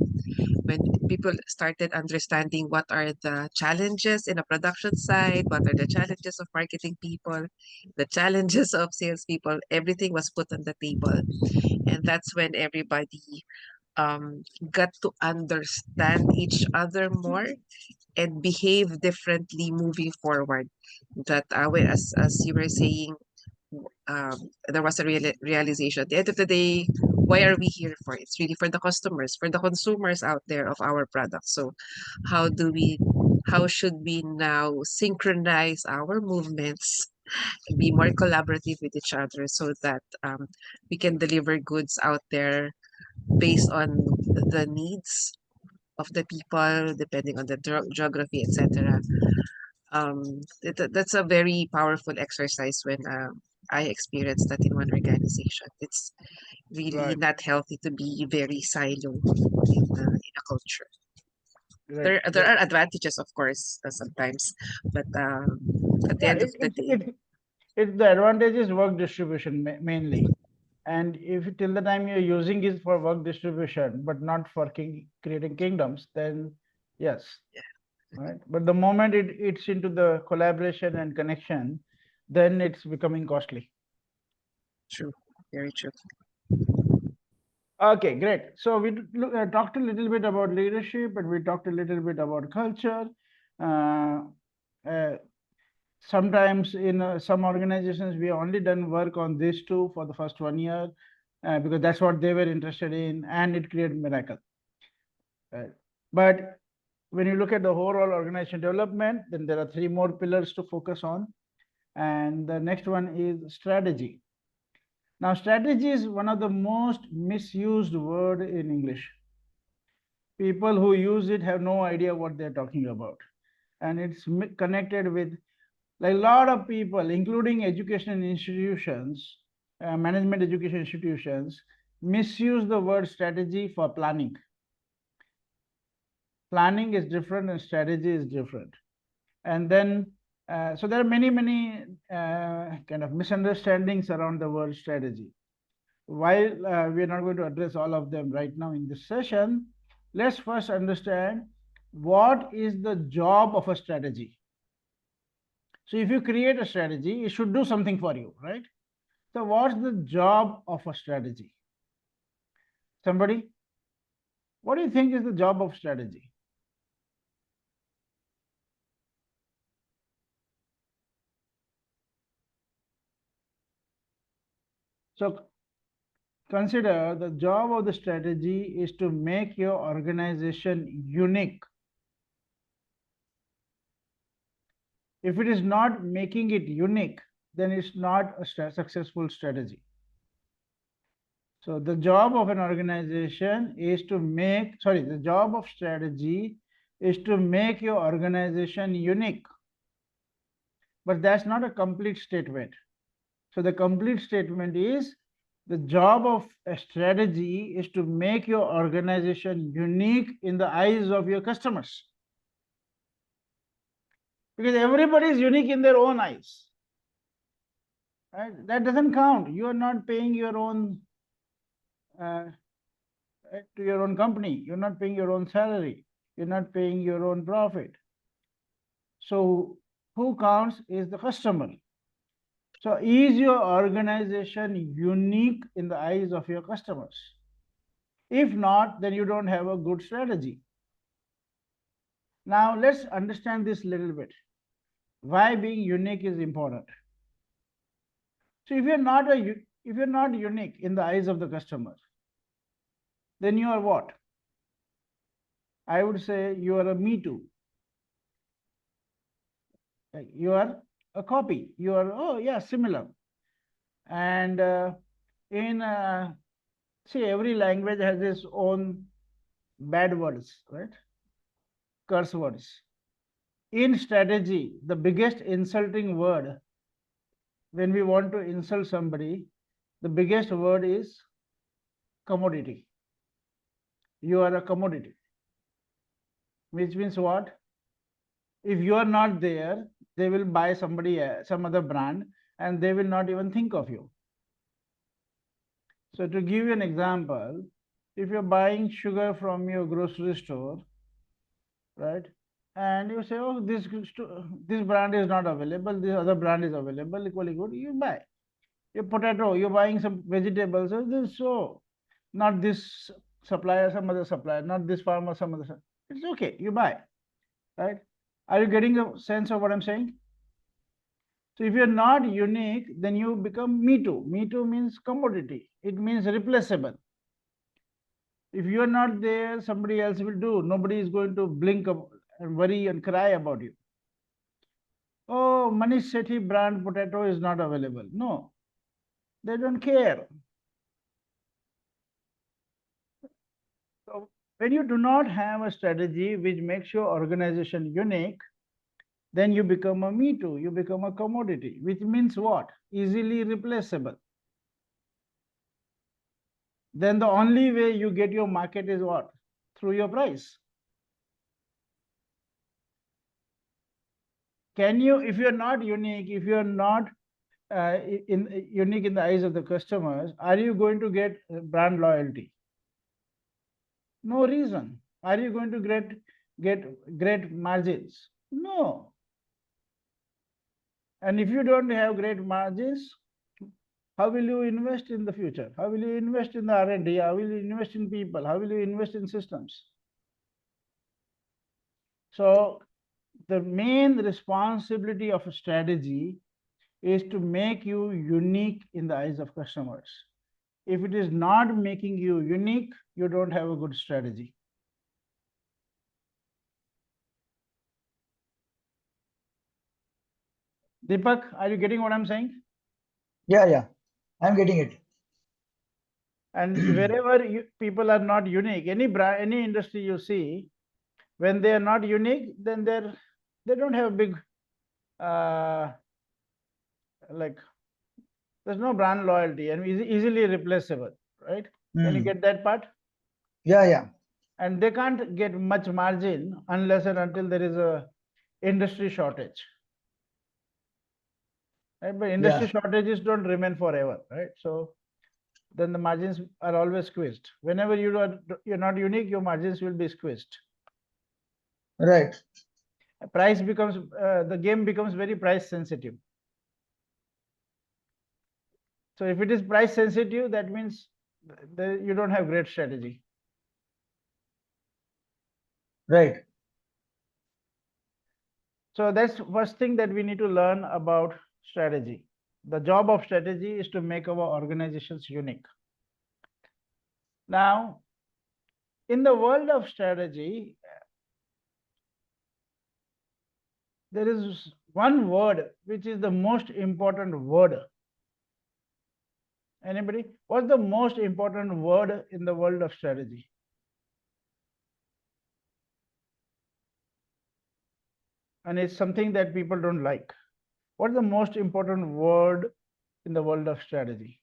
when people started understanding what are the challenges in a production side, what are the challenges of marketing people, the challenges of salespeople. Everything was put on the table, and that's when everybody got to understand each other more and behave differently moving forward. That as you were saying, there was a realization at the end of the day, why are we here for? It's really for the customers, for the consumers out there of our products. So how should we now synchronize our movements, be more collaborative with each other so that we can deliver goods out there based on the needs of the people, depending on the geography, etc. That's a very powerful exercise when I experienced that in one organization. It's really not healthy to be very silo in a culture. There are advantages, of course, sometimes, but at the end of the day, the advantage is work distribution mainly. And if till the time you're using it for work distribution, but not for creating kingdoms, then yes. Right. But the moment it's into the collaboration and connection, then it's becoming costly. True, very true. Okay, great. So we talked a little bit about leadership, and we talked a little bit about culture. Sometimes in some organizations, we only done work on these two for the first 1 year because that's what they were interested in, and it created miracle. But when you look at the overall organization development, then there are 3 more pillars to focus on. And the next one is strategy. Now, strategy is one of the most misused word in English. People who use it have no idea what they're talking about. And it's connected with like a lot of people, including education institutions, management education institutions, misuse the word strategy for planning. Planning is different and strategy is different. And then, so there are many kind of misunderstandings around the word strategy. While we're not going to address all of them right now in this session, let's first understand what is the job of a strategy. So if you create a strategy, it should do something for you, right? So what's the job of a strategy? Somebody? What do you think is the job of strategy? So consider the job of the strategy is to make your organization unique. If it is not making it unique, then it's not a successful strategy. So the job of an organization is to make, the job of strategy is to make your organization unique. But that's not a complete statement. So the complete statement is the job of a strategy is to make your organization unique in the eyes of your customers. Because everybody is unique in their own eyes. Right? That doesn't count. You are not paying your own to your own company. You're not paying your own salary. You're not paying your own profit. So who counts is the customer. So is your organization unique in the eyes of your customers? If not, then you don't have a good strategy. Now let's understand this a little bit. Why being unique is important. So if you're not unique in the eyes of the customer, then you are what? I would say you are a me too. You are a copy. You are, oh yeah, similar. And see, every language has its own bad words, right? Curse words. In strategy, the biggest insulting word when we want to insult somebody, the biggest word is commodity. You are a commodity. Which means what? If you are not there, they will buy somebody else, some other brand, and they will not even think of you. So to give you an example, if you're buying sugar from your grocery store, right? And you say, oh, this brand is not available, this other brand is available, equally good, you buy. Your potato, you're buying some vegetables, so not this supplier, some other supplier, not this farmer, some other, it's okay, you buy, right? Are you getting a sense of what I'm saying? So if you're not unique, then you become me too. Me too means commodity. It means replaceable. If you're not there, somebody else will do. Nobody is going to blink and worry and cry about you. Oh, Manish Sethi brand potato is not available. No, they don't care. So when you do not have a strategy which makes your organization unique, then you become a me too. You become a commodity, which means what? Easily replaceable. Then the only way you get your market is what? Through your price. Can you, if you're not unique, if you're not unique in the eyes of the customers, are you going to get brand loyalty? No reason. Are you going to get great margins? No. And if you don't have great margins, how will you invest in the future? How will you invest in the R&D? How will you invest in people? How will you invest in systems? So the main responsibility of a strategy is to make you unique in the eyes of customers. If it is not making you unique, you don't have a good strategy. Deepak, are you getting what I'm saying? Yeah, I'm getting it. And wherever people are not unique, any brand, any industry you see, when they are not unique, then they don't have a big like there's no brand loyalty and easily replaceable, right? Can you get that part? Yeah. And they can't get much margin unless and until there is a industry shortage. Right? But industry shortages don't remain forever, right? So then the margins are always squeezed. Whenever you're not unique, your margins will be squeezed. Right. Price becomes the game becomes very price sensitive. So if it is price sensitive, that means you don't have great strategy. Right. So that's first thing that we need to learn about strategy. The job of strategy is to make our organizations unique. Now, in the world of strategy, there is One word which is the most important word. Anybody? What's the most important word in the world of strategy? And it's something that people don't like. What's the most important word in the world of strategy?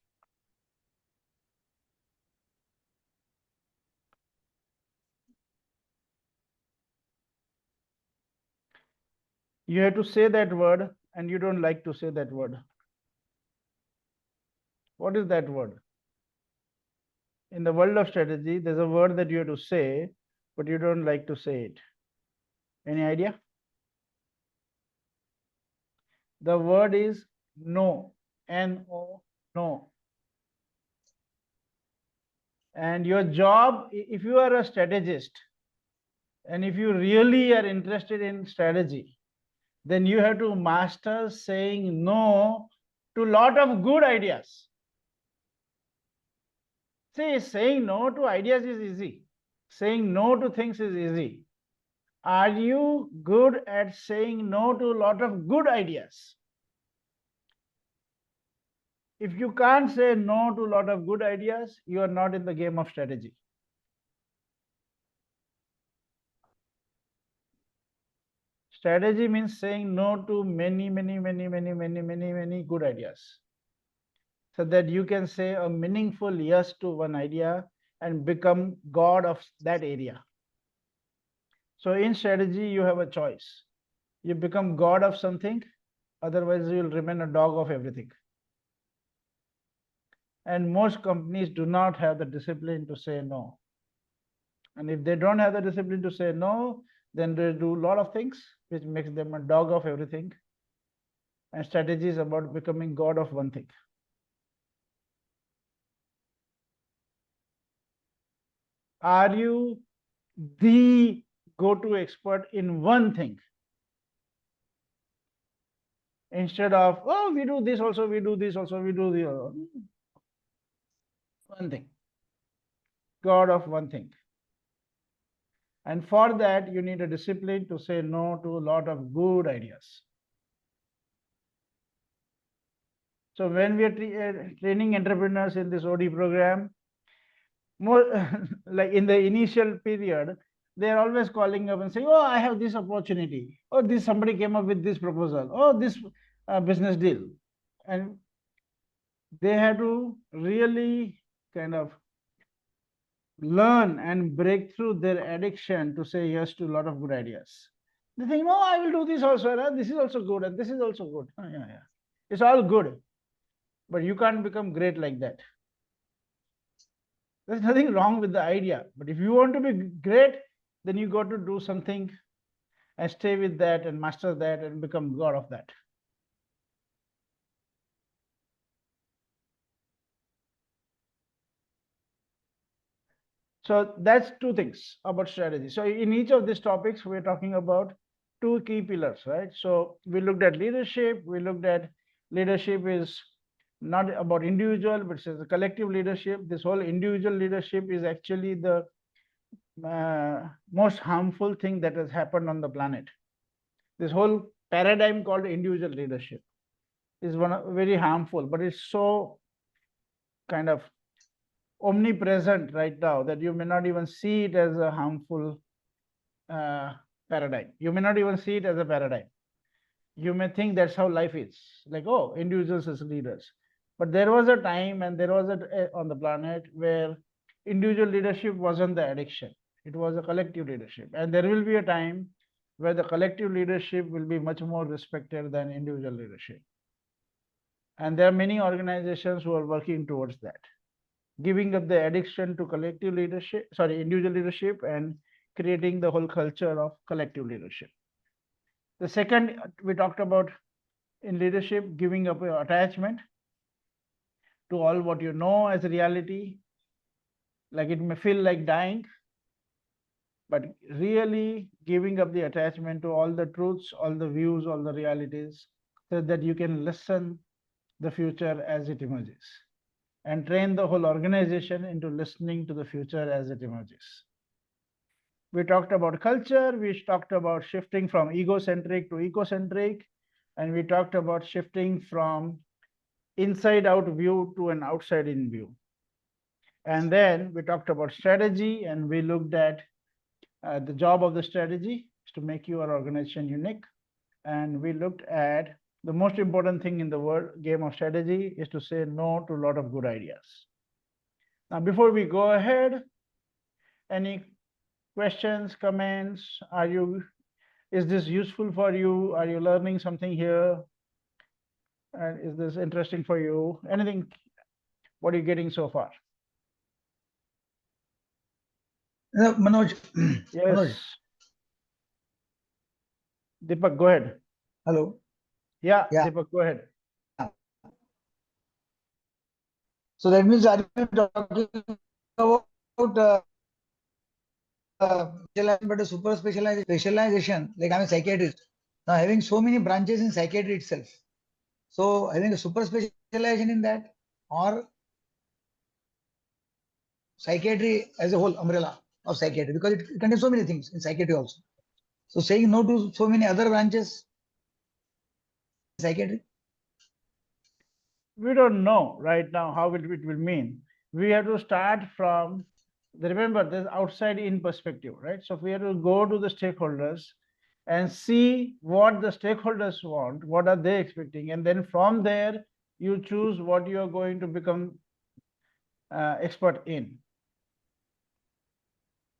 You have to say that word and you don't like to say that word. What is that word? In the world of strategy, there's a word that you have to say, but you don't like to say it. Any idea? The word is no. N-O, no. And your job, if you are a strategist, and if you really are interested in strategy, then you have to master saying no to a lot of good ideas. See, saying no to ideas is easy. Saying no to things is easy. Are you good at saying no to a lot of good ideas? If you can't say no to a lot of good ideas, you are not in the game of strategy. Strategy means saying no to many good ideas, so that you can say a meaningful yes to one idea and become God of that area. So in strategy, you have a choice. You become God of something, otherwise you will remain a dog of everything. And most companies do not have the discipline to say no. And if they don't have the discipline to say no, then they do a lot of things which makes them a dog of everything. And strategy is about becoming God of one thing. Are you the go-to expert in one thing? Instead of, oh, we do this also, we do this also, we do the other. One thing. God of one thing. And for that, you need a discipline to say no to a lot of good ideas. So when we are training entrepreneurs in this OD program, more like in the initial period, they are always calling up and saying, oh, I have this opportunity. Oh, this somebody came up with this proposal. Oh, this business deal. And they have to really kind of learn and break through their addiction to say yes to a lot of good ideas. They think, no, I will do this also. This is also good. And this is also good. Oh, yeah. It's all good. But you can't become great like that. There's nothing wrong with the idea. But if you want to be great, then you got to do something and stay with that and master that and become God of that. So that's two things about strategy. So in each of these topics, we're talking about two key pillars, right? So we looked at leadership. We looked at leadership is not about individual, but it's a collective leadership. This whole individual leadership is actually the most harmful thing that has happened on the planet. This whole paradigm called individual leadership is very harmful, but it's so kind of omnipresent right now that you may not even see it as a harmful paradigm. You may not even see it as a paradigm. You may think that's how life is, like, oh, individuals as leaders. But there was a time and there was on the planet where individual leadership wasn't the addiction. It was a collective leadership. And there will be a time where the collective leadership will be much more respected than individual leadership. And there are many organizations who are working towards that, giving up the addiction to collective leadership, individual leadership, and creating the whole culture of collective leadership. The second, we talked about in leadership, giving up your attachment to all what you know as reality. Like it may feel like dying, but really giving up the attachment to all the truths, all the views, all the realities, so that you can listen the future as it emerges and train the whole organization into listening to the future as it emerges. We talked about culture. We talked about shifting from egocentric to ecocentric. and we talked about shifting from inside out view to an outside in view. And then we talked about strategy, and we looked at the job of the strategy is to make your organization unique. And we looked at the most important thing in the world game of strategy is to say no to a lot of good ideas. Now, before we go ahead, any questions, comments? Is this useful for you? Are you learning something here? And is this interesting for you? Anything? What are you getting so far? Manoj. Yes. Manoj. Deepak, go ahead. Hello. Yeah, Deepak, go ahead. So that means are you talking about but a super specialization, like I'm a psychiatrist. Now having so many branches in psychiatry itself. So having a super specialization in that, or psychiatry as a whole umbrella of psychiatry, because it contains so many things in psychiatry also. So saying no to so many other branches in psychiatry. We don't know right now how it will mean. We have to start from, remember, there's outside in perspective, right? So we have to go to the stakeholders and see what the stakeholders want, what are they expecting, and then from there you choose what you are going to become expert in,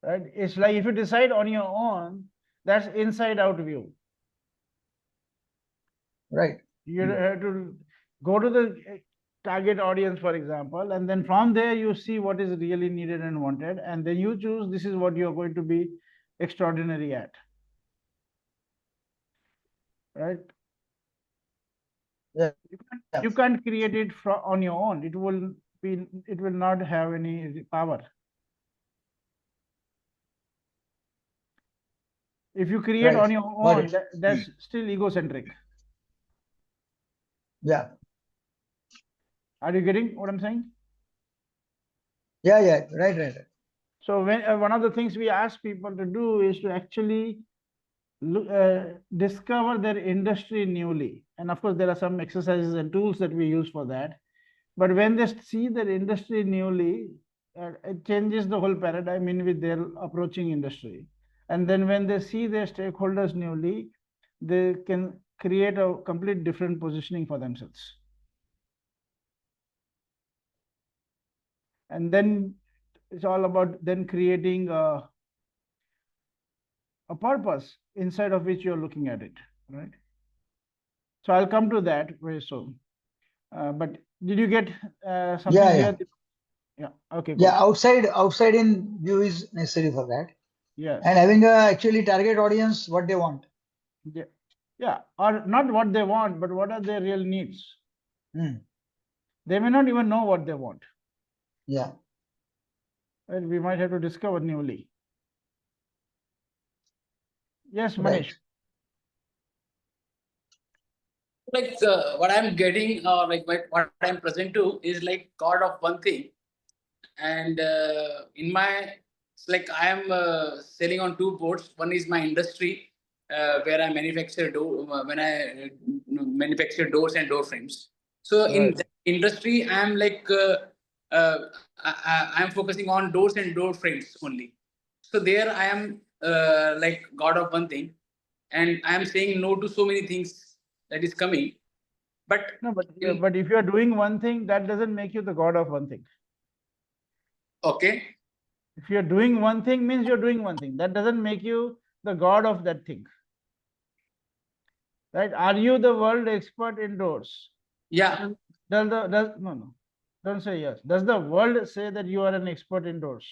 right? It's like if you decide on your own, that's inside out view. Right. You have to go to the target audience, for example, and then from there you see what is really needed and wanted, and then you choose this is what you're going to be extraordinary at, right? Yeah. You can't create it on your own. It will not have any power. If you create on your own, that's still egocentric. Yeah. Are you getting what I'm saying? Yeah. Right. So when one of the things we ask people to do is to actually discover their industry newly. And of course, there are some exercises and tools that we use for that. But when they see their industry newly, it changes the whole paradigm in which they're approaching industry. And then when they see their stakeholders newly, they can create a complete different positioning for themselves. And then it's all about then creating a purpose inside of which you're looking at it, right? So I'll come to that very soon. But did you get something here? Yeah. Okay. Good. Yeah. Outside in view is necessary for that. Yes. And having a actually target audience, what they want. Yeah. Or not what they want, but what are their real needs? They may not even know what they want. Yeah. And we might have to discover newly. Yes, Manish. Like what I'm getting, or like what I'm present to is like God of one thing, and in my, it's like I am selling on two boards. One is my industry, where I manufacture manufacture doors and door frames. So in that industry, I'm like I'm focusing on doors and door frames only. So there I am like God of one thing, and I am saying no to so many things that is coming. But no, but if you are doing one thing, that doesn't make you the God of one thing. Okay. If you're doing one thing, means you're doing one thing. That doesn't make you the God of that thing. Right? Are you the world expert in doors? Yeah. No. Don't say yes. Does the world say that you are an expert in doors?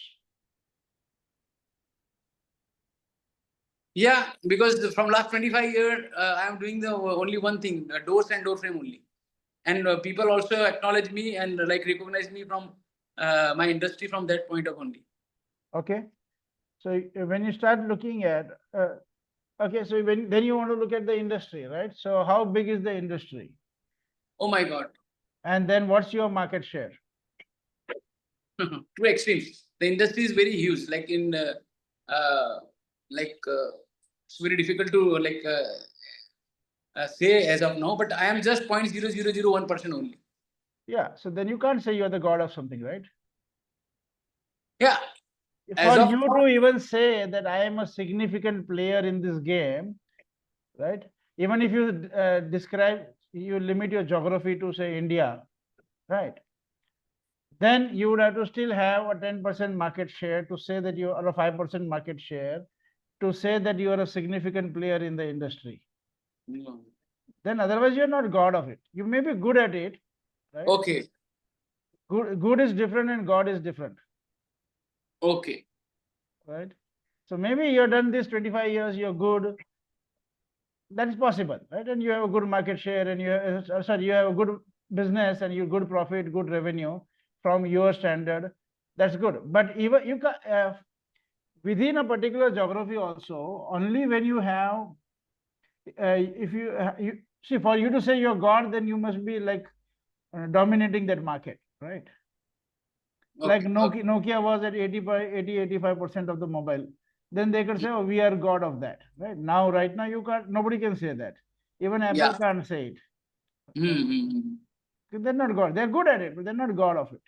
Yeah, because from last 25 years, I am doing the only one thing, doors and door frame only. And people also acknowledge me and like recognize me from my industry from that point of only. Okay. So when you start looking at, okay, so then you want to look at the industry, right? So how big is the industry? Oh my God. And then what's your market share? Two extremes. The industry is very huge. Like in, it's very difficult to like say as of now, but I am just 0.0001% only. Yeah, so then you can't say you're the god of something, right? Yeah. As For of you now, to even say that I am a significant player in this game, right? Even if you describe, you limit your geography to say India, right? Then you would have to still have a 10% market share to say that you are a 5% market share to say that you are a significant player in the industry. no. Then otherwise you're not god of it. You may be good at it, right? Okay. Good is different and God is different, Okay. right? So maybe you've done this 25 years, you're good. That is possible, right? And you have a good market share and you have, sorry, you have a good business and you good profit, good revenue from your standard. That's good. But even you can, within a particular geography also, only when you have, if you see, for you to say you're God, then you must be like dominating that market, right? Like Okay. Nokia was at 85% of the mobile. Then they could say, oh, we are god of that, right? Now, right now, you can't, nobody can say that. Even Apple Yeah. can't say it. Mm-hmm. They're not god. They're good at it, but they're not god of it,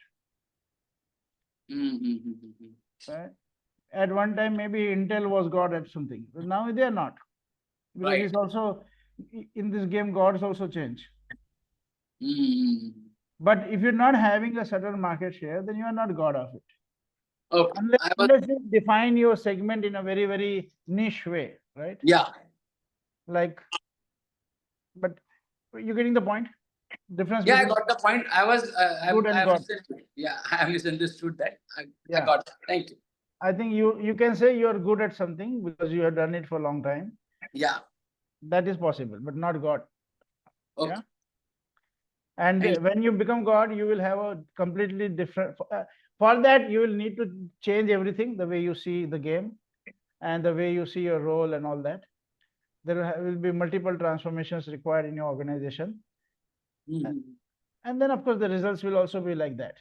Mm-hmm. right? At one time, maybe Intel was god at something, but now they are not, because Right. it's also, in this game, gods also change. Mm-hmm. But if you're not having a certain market share, then you are not god of it. Okay. Unless you define your segment in a very, very niche way, right? Yeah. Like, but you're getting the point? Difference Yeah, I between got the point. I was, good and God. yeah, I have misunderstood that. I Yeah. got that. Thank you. I think you can say you're good at something because you have done it for a long time. Yeah. That is possible, but not God. Okay. Yeah. And Thank you. when you become God, you will have a completely different. For that, you will need to change everything, the way you see the game, and the way you see your role and all that. There will be multiple transformations required in your organization. Mm-hmm. And then, of course, the results will also be like that.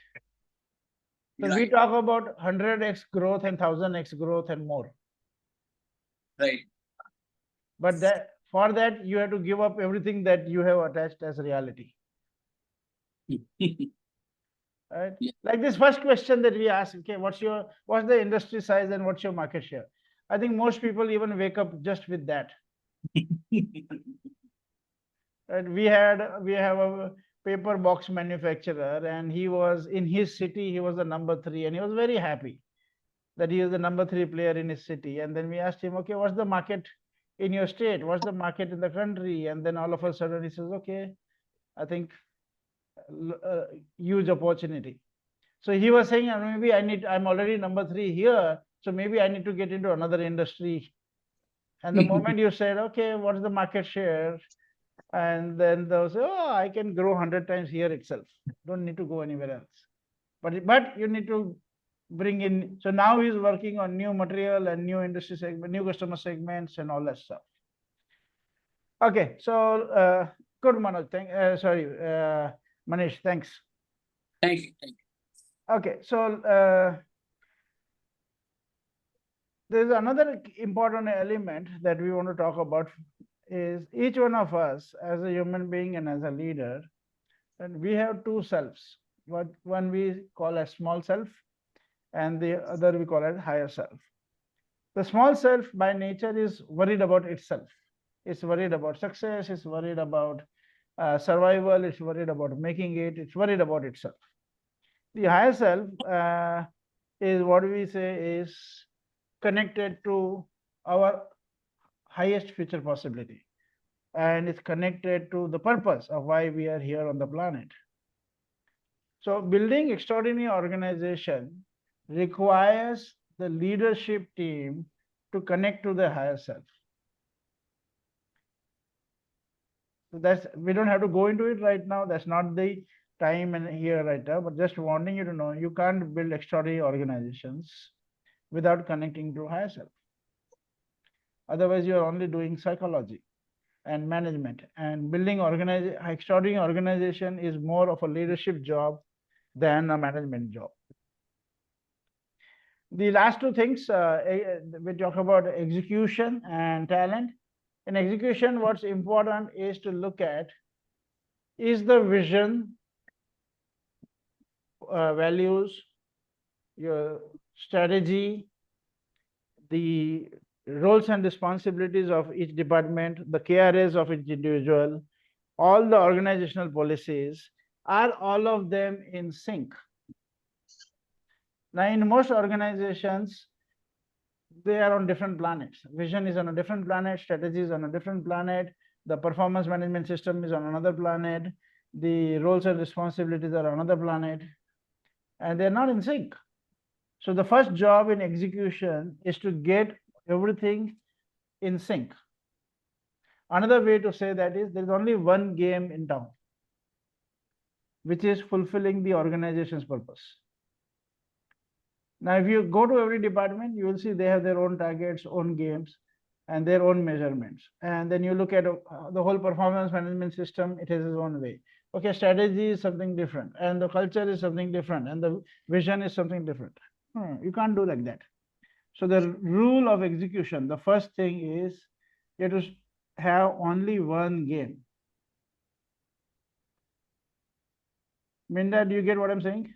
So we Right. talk about 100x growth and 1000x growth and more. Right. But that for that you have to give up everything that you have attached as reality. Right? Yeah. Like this first question that we ask, okay, what's the industry size and what's your market share? I think most people even wake up just with that. Right? We have a paper box manufacturer, and he was in his city, he was the number 3, and he was very happy that he is the number 3 player in his city. And then we asked him, okay, what's the market in your state? What's the market in the country? And then all of a sudden he says, okay, I think huge opportunity. So he was saying, maybe I'm already number 3 here, so maybe I need to get into another industry. And the moment you said, okay, what's the market share? And then they'll say, oh, I can grow 100 times here itself. Don't need to go anywhere else. But you need to bring in. So now he's working on new material and new industry segment, new customer segments and all that stuff. Okay, so good, Manoj. Manish, thanks. Thank you. Thank you. Okay, so there's another important element that we want to talk about is each one of us as a human being and as a leader, and we have two selves. One we call as small self, and the other we call as higher self. The small self by nature is worried about itself. It's worried about success, it's worried about survival, it's worried about making it, it's worried about itself. The higher self is what we say is connected to our highest future possibility, and it's connected to the purpose of why we are here on the planet. So building extraordinary organization requires the leadership team to connect to the higher self. So that's, we don't have to go into it right now. That's not the time and here right now, but just wanting you to know, you can't build extraordinary organizations without connecting to higher self. Otherwise, you are only doing psychology and management, and building extraordinary organization is more of a leadership job than a management job. The last two things, we talk about execution and talent. In execution, what's important is to look at, is the vision, values, your strategy, the roles and responsibilities of each department, the KRAs of each individual, all the organizational policies, are all of them in sync? Now, in most organizations, they are on different planets. Vision is on a different planet, strategy is on a different planet, the performance management system is on another planet, the roles and responsibilities are on another planet, and they're not in sync. So the first job in execution is to get everything in sync. Another way to say that is, there is only one game in town, which is fulfilling the organization's purpose. Now, if you go to every department, you will see they have their own targets, own games, and their own measurements. And then you look at the whole performance management system, it has its own way. Okay, strategy is something different, and the culture is something different, and the vision is something different. You can't do like that. So the rule of execution, the first thing is you have to have only one game. Minda, do you get what I'm saying?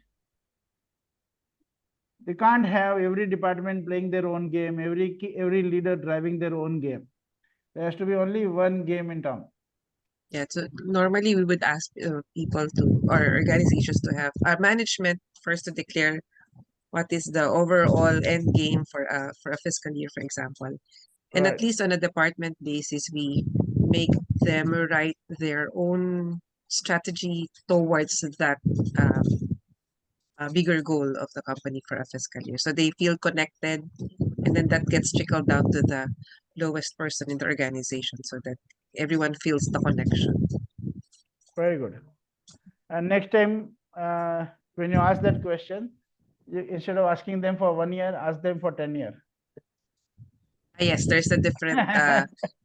They can't have every department playing their own game, every leader driving their own game. There has to be only one game in town. Yeah, so normally we would ask people to, or organizations to have our management first to declare what is the overall end game for a fiscal year, for example. And at Right. least on a department basis, we make them write their own strategy towards that bigger goal of the company for a fiscal year. So they feel connected, and then that gets trickled down to the lowest person in the organization so that everyone feels the connection. Very good. And next time, when you ask that question, instead of asking them for 1 year, ask them for 10 years. Yes, there's a different,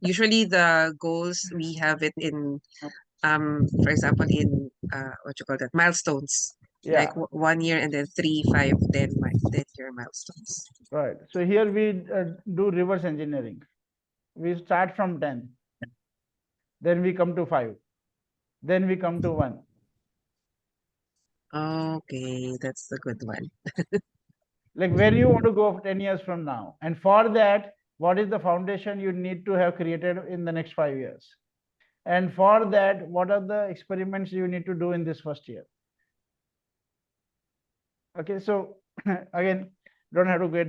usually the goals we have it in, for example, in, what you call that, milestones. Yeah. Like 1 year and then 3, 5, 10-year milestones. Right. So here we do reverse engineering. We start from 10, then we come to 5, then we come to 1. Okay, that's the good one. Like, where you want to go 10 years from now? And for that, what is the foundation you need to have created in the next 5 years? And for that, what are the experiments you need to do in this first year? Okay, so again, don't have to get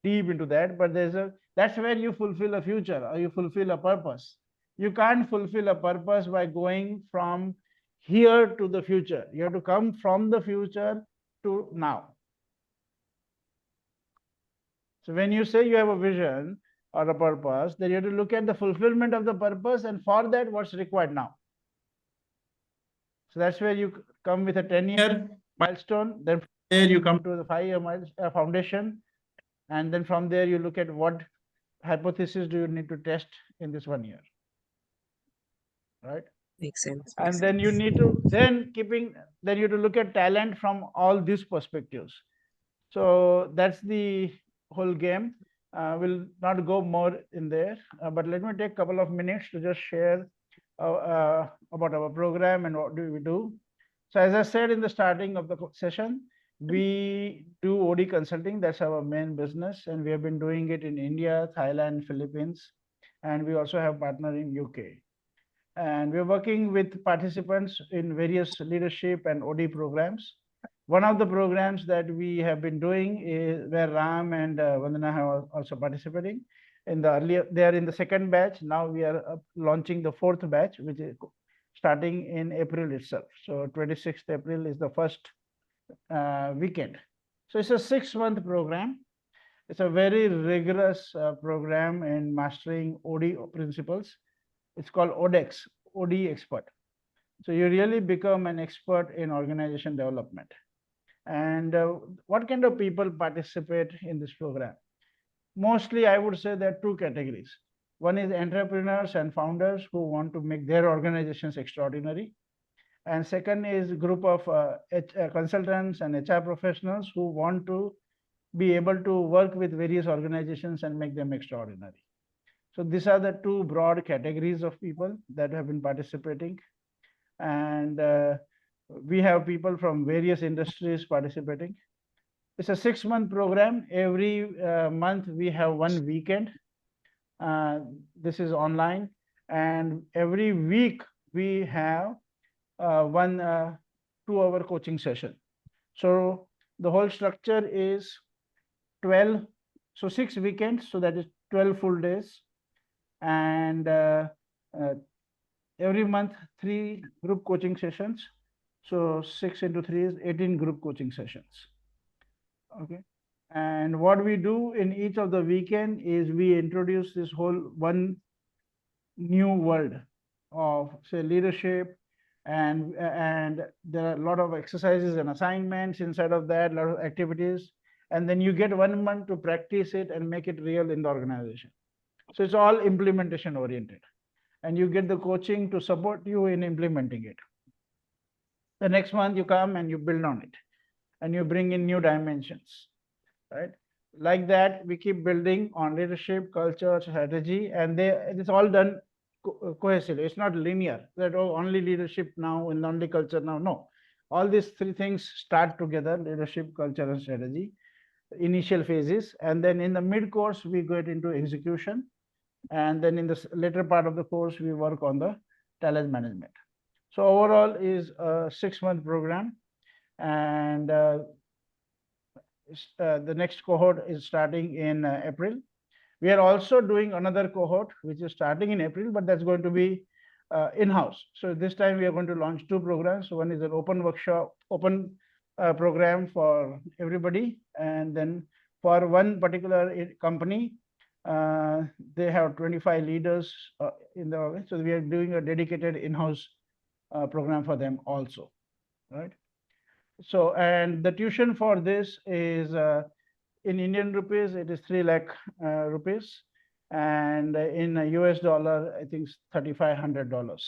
deep into that, but that's where you fulfill a future, or you fulfill a purpose. You can't fulfill a purpose by going from here to the future. You have to come from the future to now. So when you say you have a vision or a purpose, then you have to look at the fulfillment of the purpose, and for that, what's required now. So that's where you come with a 10-year milestone. Then from there you come to the 5-year foundation, and then from there you look at what hypothesis do you need to test in this 1 year, right? Makes sense. And then you need to then you have to look at talent from all these perspectives. So that's the whole game. We'll not go more in there, but let me take a couple of minutes to just share about our program and what do we do. So as I said in the starting of the session, we do OD consulting. That's our main business, and we have been doing it in India, Thailand, Philippines, and we also have partner in UK. And we're working with participants in various leadership and OD programs. One of the programs that we have been doing is where Ram and Vandana have also participating. They are in the second batch. Now we are launching the 4th batch, which is starting in April itself. So 26th April is the first weekend. So it's a 6-month program. It's a very rigorous program in mastering OD principles. It's called ODeX, OD expert. So you really become an expert in organization development. And what kind of people participate in this program? Mostly, I would say there are 2 categories. One is entrepreneurs and founders who want to make their organizations extraordinary. And second is a group of consultants and HR professionals who want to be able to work with various organizations and make them extraordinary. So these are the two broad categories of people that have been participating. And we have people from various industries participating. It's a 6-month program. Every month we have one weekend. This is online. And every week we have one 2-hour coaching session. So the whole structure is 12, so 6 weekends, so that is 12 full days. And every month 3 group coaching sessions. So 6 into 3 is 18 group coaching sessions. Okay. And what we do in each of the weekend is we introduce this whole one new world of, say, leadership, and there are a lot of exercises and assignments inside of that, a lot of activities, and then you get 1 month to practice it and make it real in the organization. So it's all implementation oriented, and you get the coaching to support you in implementing it. The next month you come and you build on it, and you bring in new dimensions, right? Like that, we keep building on leadership, culture, strategy, and it's all done cohesively. It's not linear, that only leadership now and only culture now. No, all these 3 things start together: leadership, culture, and strategy, initial phases. And then in the mid course, we get into execution. And then in the later part of the course, we work on the talent management. So overall is a 6-month program. And the next cohort is starting in April. We are also doing another cohort, which is starting in April, but that's going to be in-house. So this time we are going to launch 2 programs. One is an open workshop, open program for everybody. And then for one particular company, they have 25 leaders in the office. So we are doing a dedicated in-house program for them also, right? So, and the tuition for this is in Indian rupees, it is 3 lakh rupees. And in US dollar, I think it's $3,500.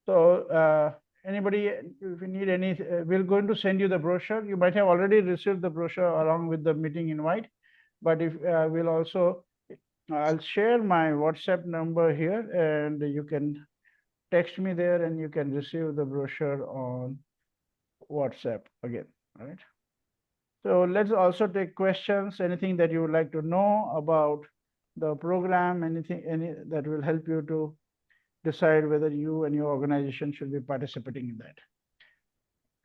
So anybody, if you need any, we're going to send you the brochure. You might have already received the brochure along with the meeting invite. But if we'll also, I'll share my WhatsApp number here, and you can text me there, and you can receive the brochure on WhatsApp again, right? So let's also take questions, anything that you would like to know about the program, any that will help you to decide whether you and your organization should be participating in that.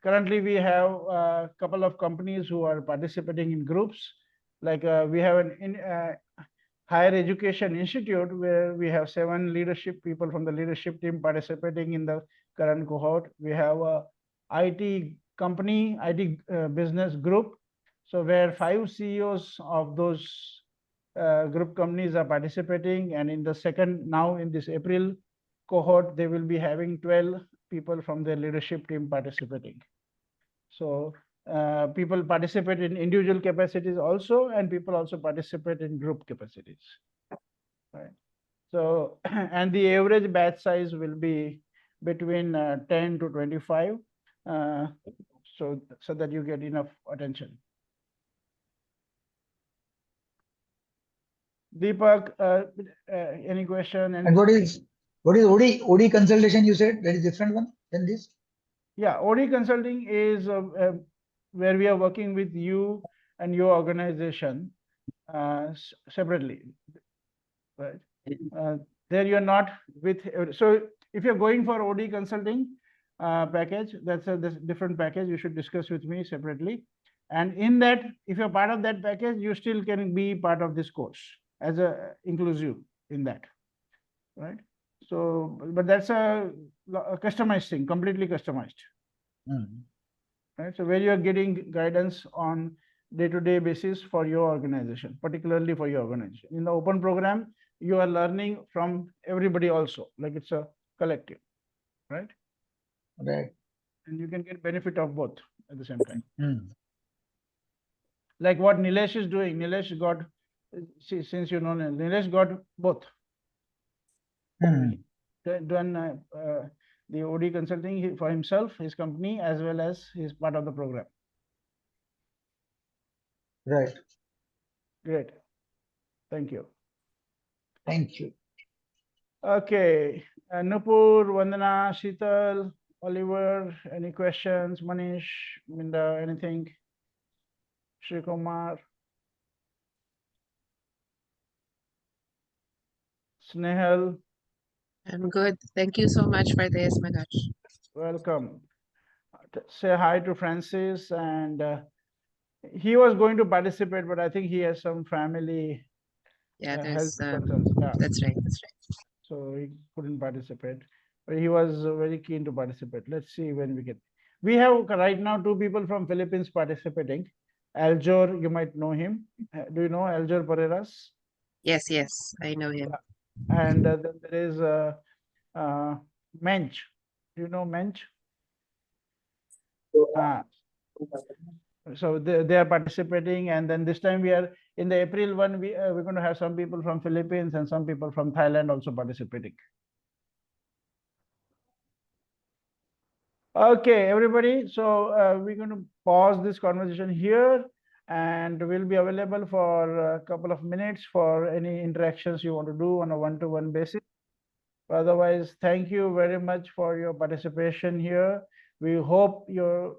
Currently, we have a couple of companies who are participating in groups. Like we have an higher education institute where we have 7 leadership people from the leadership team participating in the current cohort. We have a IT company, IT business group. So where 5 CEOs of those group companies are participating. And in the second, now in this April cohort, they will be having 12 people from their leadership team participating. So people participate in individual capacities also, and people also participate in group capacities, right? So, and the average batch size will be between 10 to 25, so that you get enough attention. Deepak, any question? And what is OD consultation? You said that is different one than this. Yeah, OD consulting is where we are working with you and your organization separately, right? There you're not with. So if you're going for OD consulting package, that's a different package. You should discuss with me separately. And in that, if you're part of that package, you still can be part of this course as a inclusive in that, right? So, but that's a customized thing, completely customized. Right? So where you are getting guidance on day-to-day basis for your organization, particularly for your organization. In the open program, you are learning from everybody also, like it's a collective, right? Right. And you can get benefit of both at the same time. Like what Nilesh is doing. Nilesh got, since you know, Nilesh got both. Done the OD consulting for himself, his company, as well as he's part of the program. Right. Great. Thank you. Thank you. Okay. Nupur, Vandana, Sheetal, Oliver, any questions? Manish, Minda, anything? Shri Kumar, Snehal, I'm good. Thank you so much for this, Manoj. welcome. Say hi to Francis, and he was going to participate, but I think he has some family Yeah, health there's concerns. Yeah, that's right. That's right. so he couldn't participate. But he was very keen to participate. Let's see when we get. We have right now 2 people from Philippines participating. Aljor, you might know him. Do you know Aljor Pereiras? Yes, yes, I know him. And then there is Mensch. Do you know Mensch? So they are participating, and then this time we are in the April one. We're going to have some people from Philippines and some people from Thailand also participating. Okay, everybody. So we're going to pause this conversation here, and we'll be available for a couple of minutes for any interactions you want to do on a one-to-one basis. Otherwise, thank you very much for your participation here. We hope you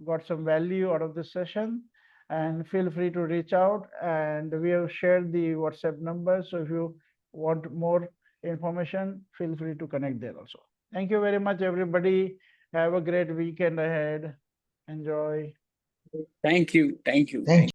got some value out of this session, and feel free to reach out. And we have shared the WhatsApp number. So if you want more information, feel free to connect there also. Thank you very much, everybody. Have a great weekend ahead. Enjoy. Thank you. Thank you. Thank you.